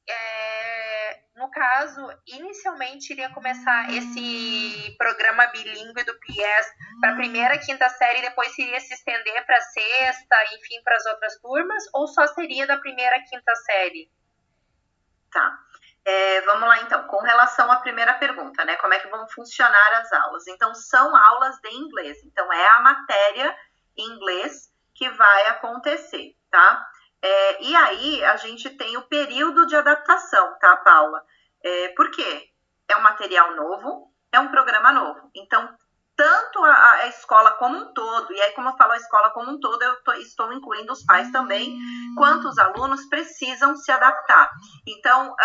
no caso, inicialmente iria começar esse programa bilíngue do PIES para a primeira e quinta série, depois iria se estender para a sexta, enfim, para as outras turmas, ou só seria da primeira e quinta série? Tá. Vamos lá, então. Com relação à primeira pergunta, né? Como é que vão funcionar as aulas? Então, são aulas de inglês. Então, é a matéria em inglês que vai acontecer, tá? E aí, a gente tem o período de adaptação, tá, Paula? Por quê? É um material novo, é um programa novo. Então, tanto a escola como um todo, e aí, como eu falo a escola como um todo, eu estou incluindo os pais também, quanto os alunos precisam se adaptar. Então,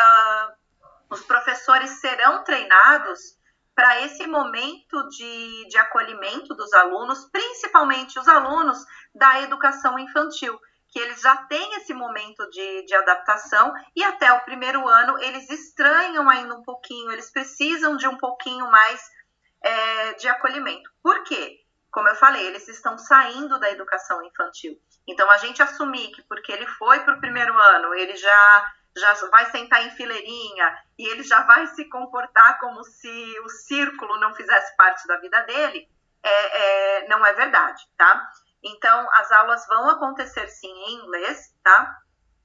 os professores serão treinados para esse momento de acolhimento dos alunos, principalmente os alunos da educação infantil, que eles já têm esse momento de adaptação e até o primeiro ano eles estranham ainda um pouquinho, eles precisam de um pouquinho mais de acolhimento. Por quê? Como eu falei, eles estão saindo da educação infantil. Então, a gente assumir que porque ele foi para o primeiro ano, ele já vai sentar em fileirinha e ele já vai se comportar como se o círculo não fizesse parte da vida dele, não é verdade, tá? Então, as aulas vão acontecer sim em inglês, tá?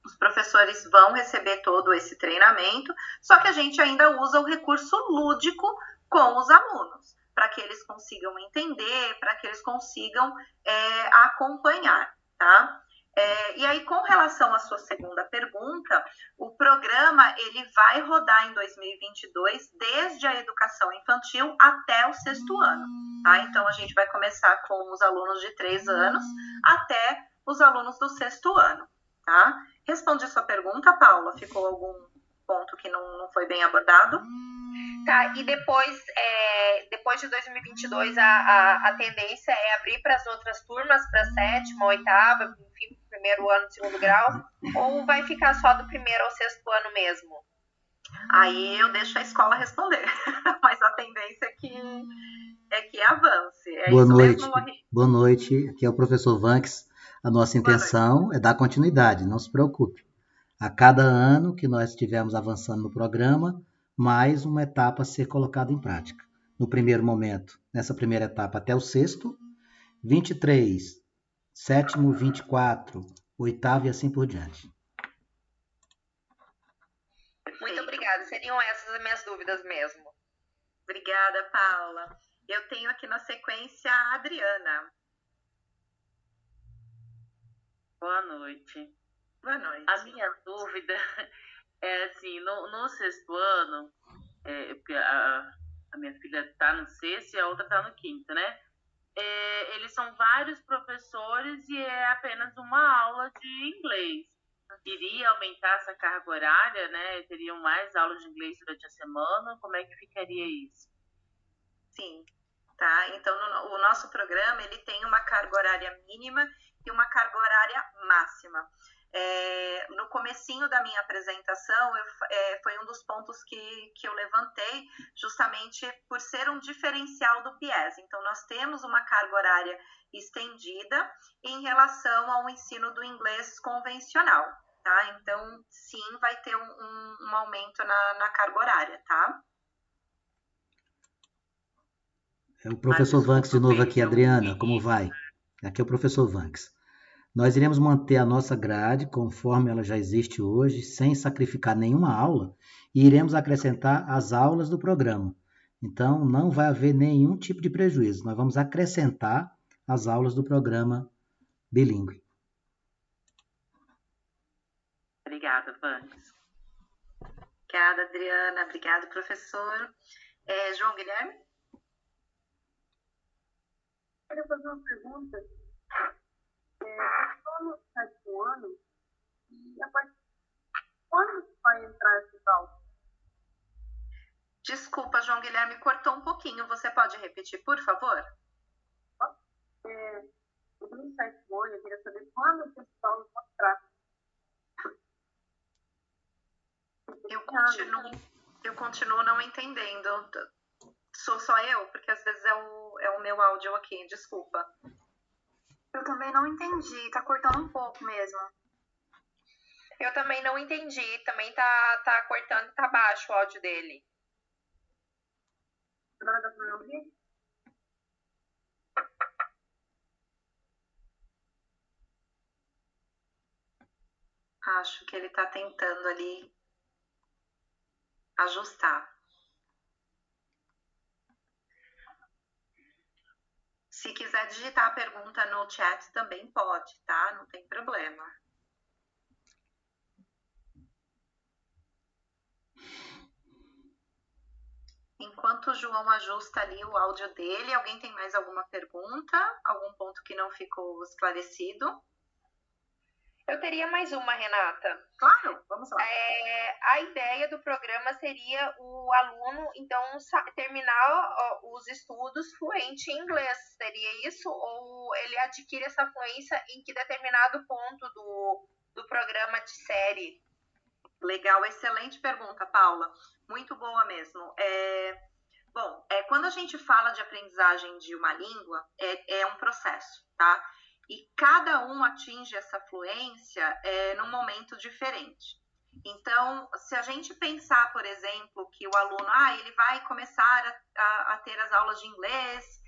Os professores vão receber todo esse treinamento, só que a gente ainda usa o recurso lúdico com os alunos, para que eles consigam entender, para que eles consigam acompanhar, tá? E aí, com relação à sua segunda pergunta, o programa ele vai rodar em 2022, desde a educação infantil até o 6º ano, tá? Então, a gente vai começar com os alunos de 3 anos até os alunos do 6º ano, tá? Respondi sua pergunta, Paula? Ficou algum ponto que não foi bem abordado? Tá, e depois de 2022, a tendência é abrir para as outras turmas, para a 7ª, 8ª, enfim, primeiro ano, segundo grau, ou vai ficar só do 1º ao 6º ano mesmo? Aí eu deixo a escola responder, mas a tendência é que avance. É Boa isso noite. mesmo, Lohri? Boa noite. Aqui é o professor Vanks. A nossa intenção é dar continuidade, não se preocupe. A cada ano que nós estivermos avançando no programa, mais uma etapa a ser colocada em prática. No primeiro momento, nessa primeira etapa até o sexto, 23, sétimo, 24, oitavo e assim por diante. Muito obrigada. Seriam essas as minhas dúvidas mesmo. Obrigada, Paula. Eu tenho aqui na sequência a Adriana. Boa noite. Boa noite. A minha dúvida é assim, no sexto ano, porque a minha filha está no sexto e a outra está no quinto, né? Eles são vários professores e é apenas uma aula de inglês. Iria aumentar essa carga horária, né? Teriam mais aulas de inglês durante a semana? Como é que ficaria isso? Sim, tá? Então, o nosso programa, ele tem uma carga horária mínima e uma carga horária máxima. No comecinho da minha apresentação, foi um dos pontos que eu levantei, justamente por ser um diferencial do PIES. Então, nós temos uma carga horária estendida em relação ao ensino do inglês convencional, tá? Então, sim, vai ter um aumento na carga horária, tá? É o professor Vanks de novo aqui, Adriana, como vai? Aqui é o professor Vanks. Nós iremos manter a nossa grade conforme ela já existe hoje, sem sacrificar nenhuma aula, e iremos acrescentar as aulas do programa. Então, não vai haver nenhum tipo de prejuízo. Nós vamos acrescentar as aulas do programa bilíngue. Obrigada, Vanks. Obrigada, Adriana. Obrigada, professor. João Guilherme? Eu queria fazer uma pergunta. No sétimo ano, e a partir de quando vai entrar esse tal? Desculpa, João Guilherme, cortou um pouquinho. Você pode repetir, por favor? No sétimo ano, eu queria saber quando o pessoal vai entrar. Eu continuo não entendendo. Sou só eu? Porque às vezes é o meu áudio aqui, desculpa. Eu também não entendi, tá cortando um pouco mesmo. Eu também não entendi, também tá cortando e tá baixo o áudio dele. Agora dá pra me ouvir? Acho que ele tá tentando ali ajustar. Se quiser digitar a pergunta no chat também pode, tá? Não tem problema. Enquanto o João ajusta ali o áudio dele, alguém tem mais alguma pergunta? Algum ponto que não ficou esclarecido? Eu teria mais uma, Renata. Claro, vamos lá. A ideia do programa seria o aluno, então, terminar os estudos fluente em inglês. Seria isso? Ou ele adquire essa fluência em que determinado ponto do programa de série? Legal, excelente pergunta, Paula. Muito boa mesmo. Bom, quando a gente fala de aprendizagem de uma língua, é um processo, tá? E cada um atinge essa fluência num momento diferente. Então, se a gente pensar, por exemplo, que o aluno ele vai começar a ter as aulas de inglês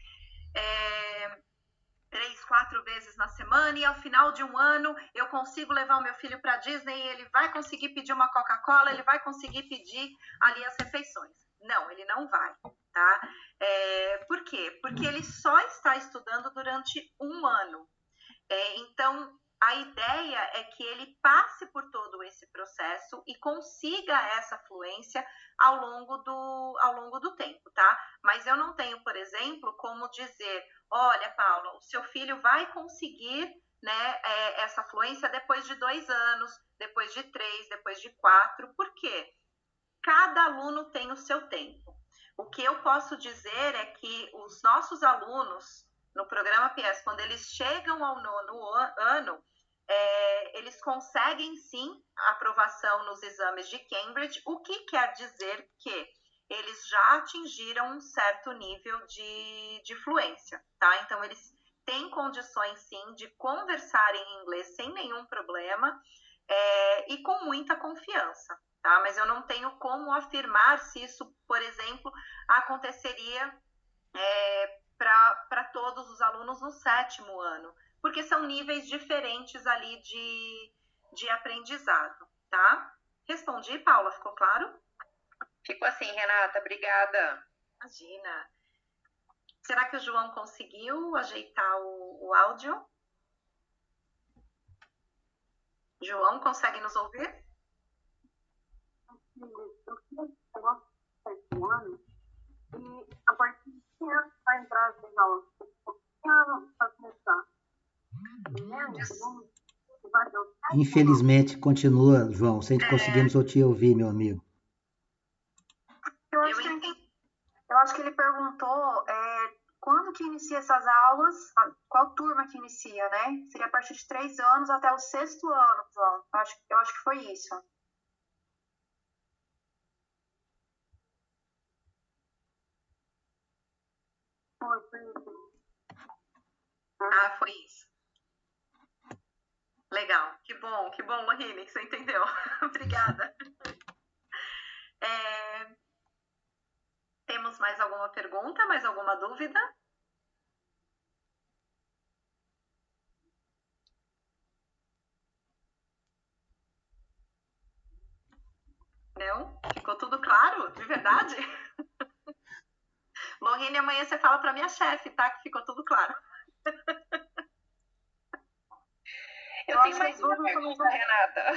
3, 4 vezes na semana e ao final de um ano eu consigo levar o meu filho para a Disney e ele vai conseguir pedir uma Coca-Cola, ele vai conseguir pedir ali as refeições. Não, ele não vai, tá? Por quê? Porque ele só está estudando durante um ano. Então, a ideia é que ele passe por todo esse processo e consiga essa fluência ao longo do tempo, tá? Mas eu não tenho, por exemplo, como dizer, olha, Paula, o seu filho vai conseguir, né, essa fluência depois de 2 anos, depois de 3, depois de 4. Por quê? Cada aluno tem o seu tempo. O que eu posso dizer é que os nossos alunos no programa PIES, quando eles chegam ao 9º ano, eles eles conseguem sim aprovação nos exames de Cambridge, o que quer dizer que eles já atingiram um certo nível de fluência, tá? Então, eles têm condições, sim, de conversar em inglês sem nenhum problema e com muita confiança, tá? Mas eu não tenho como afirmar se isso, por exemplo, aconteceria para todos os alunos no 7º ano, porque são níveis diferentes ali de aprendizado, tá? Respondi, Paula, ficou claro? Ficou assim, Renata, obrigada. Imagina. Será que o João conseguiu ajeitar o áudio? João, consegue nos ouvir? E a partir de que ano vai entrar essas aulas? Que ano vai começar? Infelizmente, continua, João, sem conseguirmos te ouvir, meu amigo. Eu acho que ele perguntou quando que inicia essas aulas, qual turma que inicia, né? Seria a partir de 3 anos até o 6º ano, João. Eu acho que foi isso. Ah, foi isso. Legal, que bom, Lohine, que você entendeu. Obrigada. Temos mais alguma pergunta, mais alguma dúvida? Não? Ficou tudo claro? De verdade? Lohine, amanhã você fala para minha chefe, tá? Que ficou tudo claro. Eu tenho mais uma pergunta, Renata.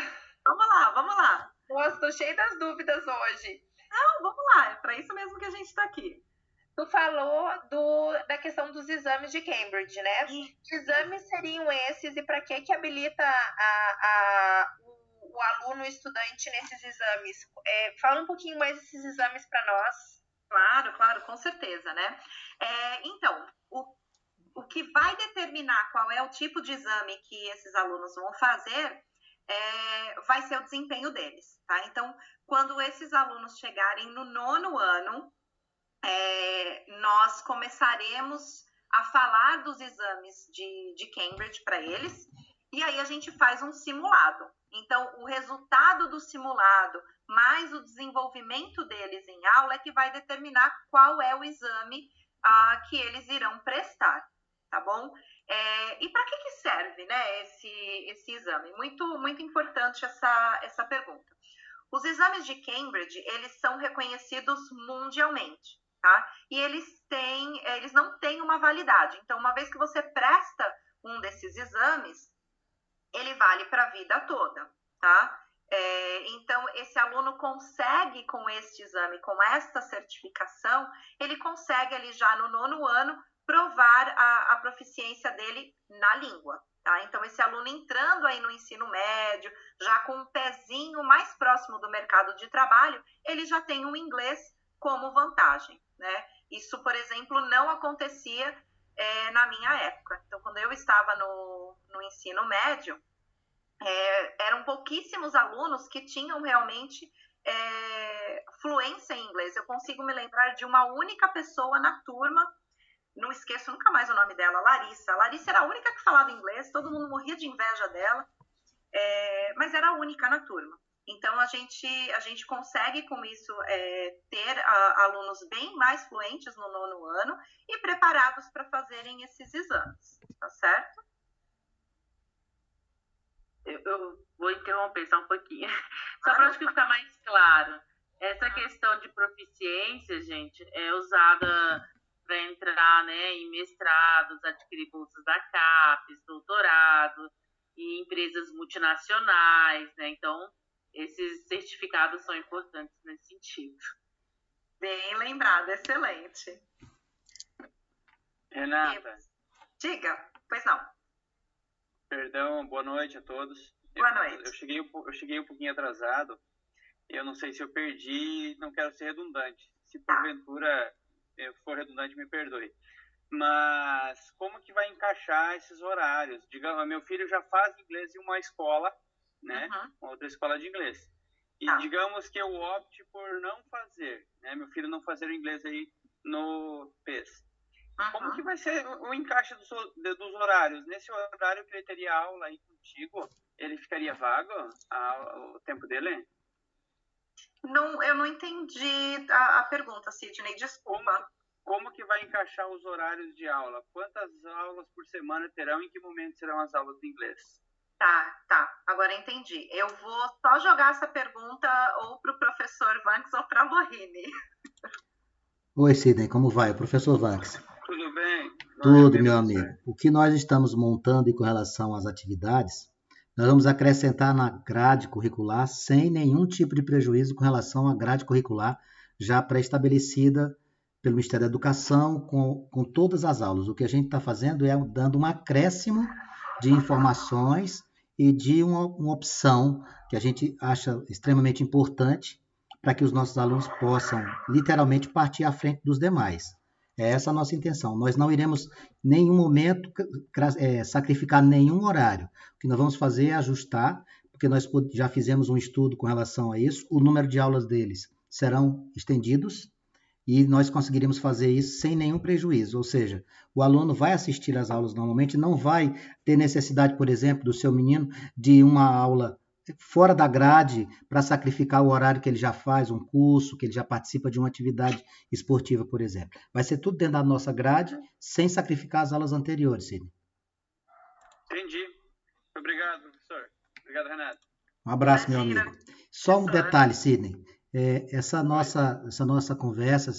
Vamos lá. Nossa, tô cheia das dúvidas hoje. Não, vamos lá. É para isso mesmo que a gente está aqui. Tu falou da questão dos exames de Cambridge, né? Que exames seriam esses e para que habilita o aluno, o estudante nesses exames? Fala um pouquinho mais desses exames para nós. Claro, com certeza, né? Então, o que vai determinar qual é o tipo de exame que esses alunos vão fazer vai ser o desempenho deles, tá? Então, quando esses alunos chegarem no 9º ano, nós começaremos a falar dos exames de Cambridge para eles, e aí a gente faz um simulado. Então, o resultado do simulado mais o desenvolvimento deles em aula é que vai determinar qual é o exame que eles irão prestar, tá bom? E para que serve, né, esse exame? Muito importante essa pergunta. Os exames de Cambridge, eles são reconhecidos mundialmente, tá? E eles não têm uma validade. Então, uma vez que você presta um desses exames, ele vale para a vida toda, tá? Então, esse aluno consegue, com este exame, com esta certificação, ele consegue ali já no 9º ano provar a proficiência dele na língua, tá? Então, esse aluno entrando aí no ensino médio, já com um pezinho mais próximo do mercado de trabalho, ele já tem um inglês como vantagem, né? Isso, por exemplo, não acontecia na minha época. Então, quando eu estava no ensino médio, eram pouquíssimos alunos que tinham realmente fluência em inglês. Eu consigo me lembrar de uma única pessoa na turma, não esqueço nunca mais o nome dela, Larissa. A Larissa era a única que falava inglês, todo mundo morria de inveja dela, mas era a única na turma. Então, a gente consegue, com isso, ter alunos bem mais fluentes no 9º ano e preparados para fazerem esses exames, tá certo? Eu vou interromper só um pouquinho, só para ficar mais claro. Essa questão de proficiência, gente, é usada para entrar, né, em mestrados, adquirir bolsas da CAPES, doutorado, e empresas multinacionais, né? Então, esses certificados são importantes nesse sentido. Bem lembrado, excelente. Renata. Diga, pois não. Perdão, boa noite a todos. Boa noite. Eu cheguei um pouquinho atrasado. Eu não sei se eu perdi, não quero ser redundante. Se porventura for redundante, me perdoe. Mas como que vai encaixar esses horários? Digamos, meu filho já faz inglês em uma escola, né? Outra escola de inglês. E digamos que eu opte por não fazer, né? Meu filho não fazer o inglês aí no PES. Como que vai ser o encaixe dos horários? Nesse horário que ele teria aula aí contigo, ele ficaria vago o tempo dele? Não, eu não entendi a pergunta, Sidney, desculpa. Como que vai encaixar os horários de aula? Quantas aulas por semana terão? Em que momento serão as aulas de inglês? Tá. Agora entendi. Eu vou só jogar essa pergunta ou para o professor Vanks ou para a Lohine. Oi, Sidney, como vai? Professor Vanks. Tudo bem? Tudo, meu amigo. O que nós estamos montando com relação às atividades, nós vamos acrescentar na grade curricular sem nenhum tipo de prejuízo com relação à grade curricular já pré-estabelecida pelo Ministério da Educação com todas as aulas. O que a gente está fazendo é dando um acréscimo de informações e de uma opção que a gente acha extremamente importante para que os nossos alunos possam literalmente partir à frente dos demais. É essa a nossa intenção. Nós não iremos, em nenhum momento, sacrificar nenhum horário. O que nós vamos fazer é ajustar, porque nós já fizemos um estudo com relação a isso. O número de aulas deles serão estendidos e nós conseguiremos fazer isso sem nenhum prejuízo. Ou seja, o aluno vai assistir às aulas normalmente, não vai ter necessidade, por exemplo, do seu menino de uma aula fora da grade para sacrificar o horário que ele já faz, um curso, que ele já participa de uma atividade esportiva, por exemplo. Vai ser tudo dentro da nossa grade, sem sacrificar as aulas anteriores, Sidney. Entendi. Obrigado, professor. Obrigado, Renato. Um abraço, meu amigo. Só um detalhe, Sidney. Essa nossa conversa,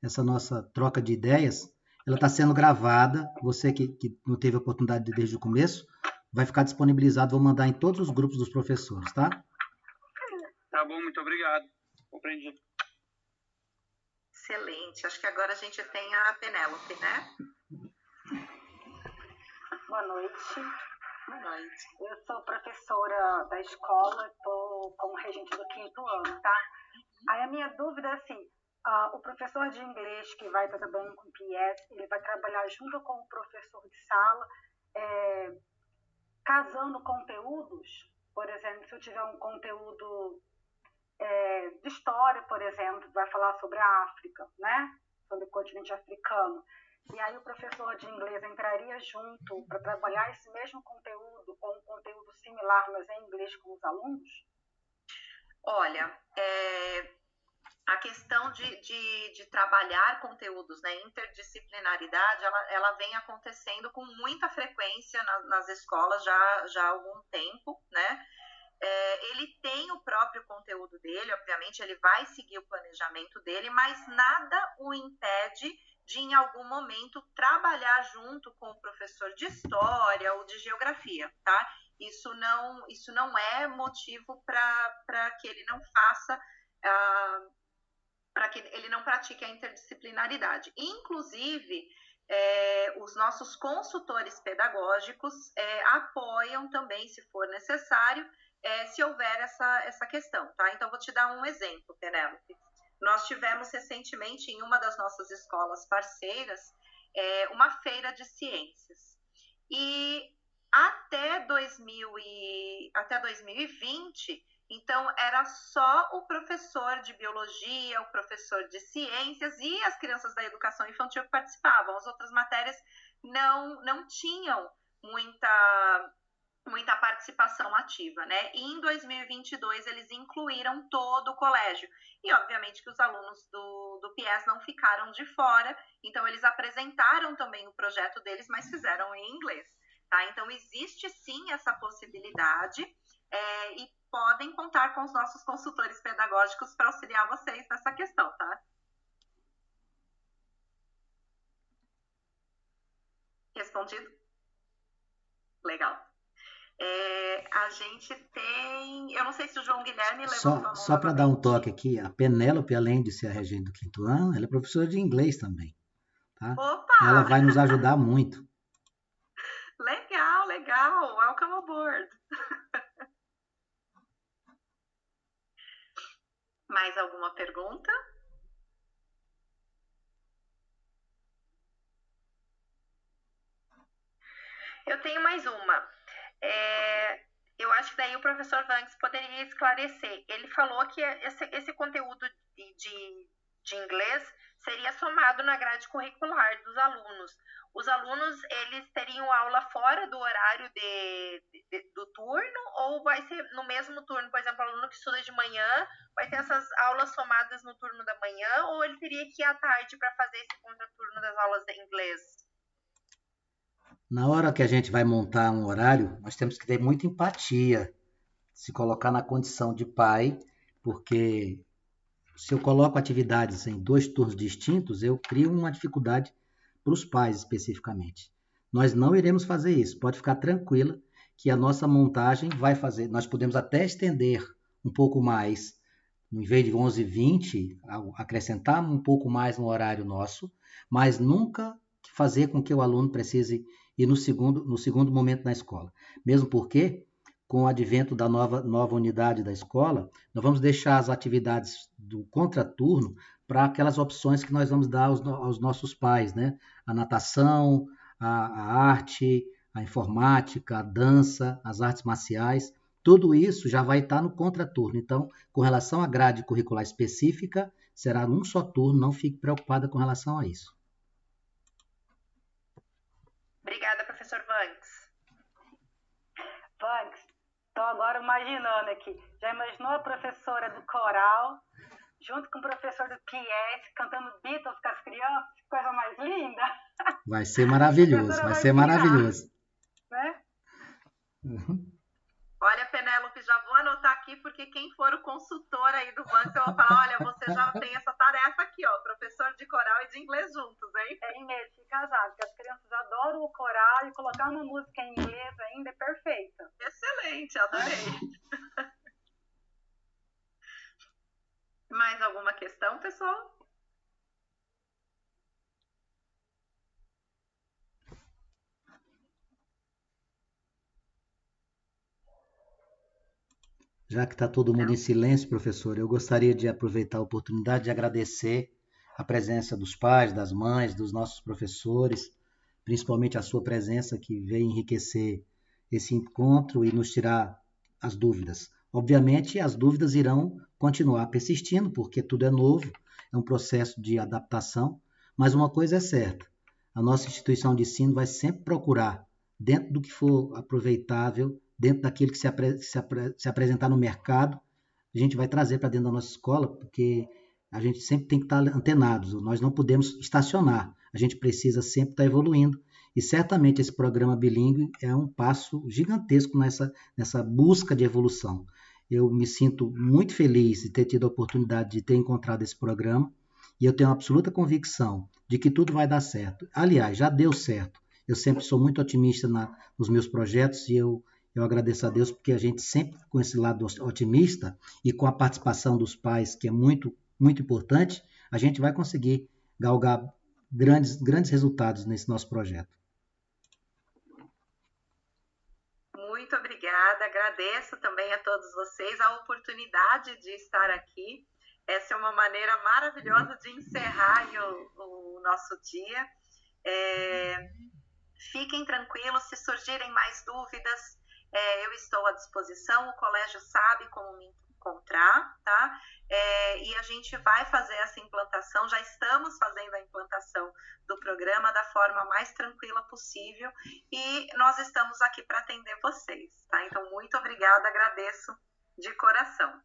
essa nossa troca de ideias, ela está sendo gravada. Você que não teve a oportunidade desde o começo, vai ficar disponibilizado, vou mandar em todos os grupos dos professores, tá? Tá bom, muito obrigado. Compreendi. Excelente. Acho que agora a gente tem a Penélope, né? Boa noite. Boa noite. Eu sou professora da escola, estou como regente do 5º ano, tá? Aí a minha dúvida é assim, o professor de inglês que vai estar trabalhando com PS, ele vai trabalhar junto com o professor de sala, casando conteúdos. Por exemplo, se eu tiver um conteúdo de história, por exemplo, vai falar sobre a África, né? Sobre o continente africano. E aí o professor de inglês entraria junto para trabalhar esse mesmo conteúdo ou um conteúdo similar, mas em inglês com os alunos? Olha, a questão de trabalhar conteúdos, né, interdisciplinaridade, ela vem acontecendo com muita frequência nas escolas já há algum tempo, né? Ele tem o próprio conteúdo dele, obviamente ele vai seguir o planejamento dele, mas nada o impede de, em algum momento, trabalhar junto com o professor de história ou de geografia, tá? Isso não é motivo para que ele não faça, para que ele não pratique a interdisciplinaridade. Inclusive, os nossos consultores pedagógicos apoiam também, se for necessário, se houver essa questão, tá? Então, vou te dar um exemplo, Penélope. Nós tivemos recentemente, em uma das nossas escolas parceiras, uma feira de ciências. E até 2020, então, era só o professor de biologia, o professor de ciências e as crianças da educação infantil que participavam. As outras matérias não tinham muita participação ativa, né? E em 2022 eles incluíram todo o colégio. E obviamente que os alunos do PIES não ficaram de fora, então eles apresentaram também o projeto deles, mas fizeram em inglês, tá? Então existe sim essa possibilidade, e podem contar com os nossos consultores pedagógicos para auxiliar vocês nessa questão, tá? Respondido? Legal. A gente tem... Eu não sei se o João Guilherme levantou a mão. Só para dar um toque aqui, a Penélope, além de ser a regente do 5º ano, ela é professora de inglês também. Tá? Opa! Ela vai nos ajudar muito. Legal. Welcome aboard. Mais alguma pergunta? aí o professor Vanks poderia esclarecer. Ele falou que esse conteúdo de inglês seria somado na grade curricular dos alunos. Os alunos, eles teriam aula fora do horário do turno, ou vai ser no mesmo turno? Por exemplo, o aluno que estuda de manhã vai ter essas aulas somadas no turno da manhã, ou ele teria que ir à tarde para fazer esse contraturno das aulas de inglês? Na hora que a gente vai montar um horário, nós temos que ter muita empatia, se colocar na condição de pai, porque se eu coloco atividades em 2 turnos distintos, eu crio uma dificuldade para os pais especificamente. Nós não iremos fazer isso, pode ficar tranquila que a nossa montagem vai fazer, nós podemos até estender um pouco mais, em vez de 11h20, acrescentar um pouco mais no horário nosso, mas nunca fazer com que o aluno precise ir no segundo momento na escola. Mesmo porque, com o advento da nova unidade da escola, nós vamos deixar as atividades do contraturno para aquelas opções que nós vamos dar aos nossos pais, né? A natação, a arte, a informática, a dança, as artes marciais, tudo isso já vai estar no contraturno. Então, com relação à grade curricular específica, será num só turno, não fique preocupada com relação a isso. Obrigada, professor Vanks. Vanks, estou agora imaginando aqui. Já imaginou a professora do coral, junto com o professor do PS, cantando Beatles com as crianças? Que coisa mais linda! Vai ser maravilhoso, vai ser maravilhoso. Né? Olha, Penélope, já vou anotar aqui, porque quem for o consultor aí do Vanks, eu vou falar, olha, você já tem essa tarefa aqui, ó, professor de coral e de inglês juntos, hein? É mesmo, fica casado, porque as crianças adoram o coral e colocar uma música em inglês ainda é perfeita. Excelente, adorei. Mais alguma questão, pessoal? Já que está todo mundo em silêncio, professor, eu gostaria de aproveitar a oportunidade de agradecer a presença dos pais, das mães, dos nossos professores, principalmente a sua presença que veio enriquecer esse encontro e nos tirar as dúvidas. Obviamente, as dúvidas irão continuar persistindo, porque tudo é novo, é um processo de adaptação, mas uma coisa é certa, a nossa instituição de ensino vai sempre procurar, dentro do que for aproveitável, dentro daquilo que se apresentar no mercado, a gente vai trazer para dentro da nossa escola, porque a gente sempre tem que estar antenados, nós não podemos estacionar, a gente precisa sempre estar evoluindo, e certamente esse programa bilíngue é um passo gigantesco nessa busca de evolução. Eu me sinto muito feliz de ter tido a oportunidade de ter encontrado esse programa, e eu tenho absoluta convicção de que tudo vai dar certo. Aliás, já deu certo. Eu sempre sou muito otimista nos meus projetos, e eu agradeço a Deus porque a gente sempre com esse lado otimista e com a participação dos pais, que é muito, muito importante, a gente vai conseguir galgar grandes resultados nesse nosso projeto. Muito obrigada, agradeço também a todos vocês a oportunidade de estar aqui. Essa é uma maneira maravilhosa de encerrar o nosso dia. Fiquem tranquilos, se surgirem mais dúvidas, eu estou à disposição, o colégio sabe como me encontrar, tá? E a gente vai fazer essa implantação, já estamos fazendo a implantação do programa da forma mais tranquila possível e nós estamos aqui para atender vocês, tá? Então, muito obrigada, agradeço de coração.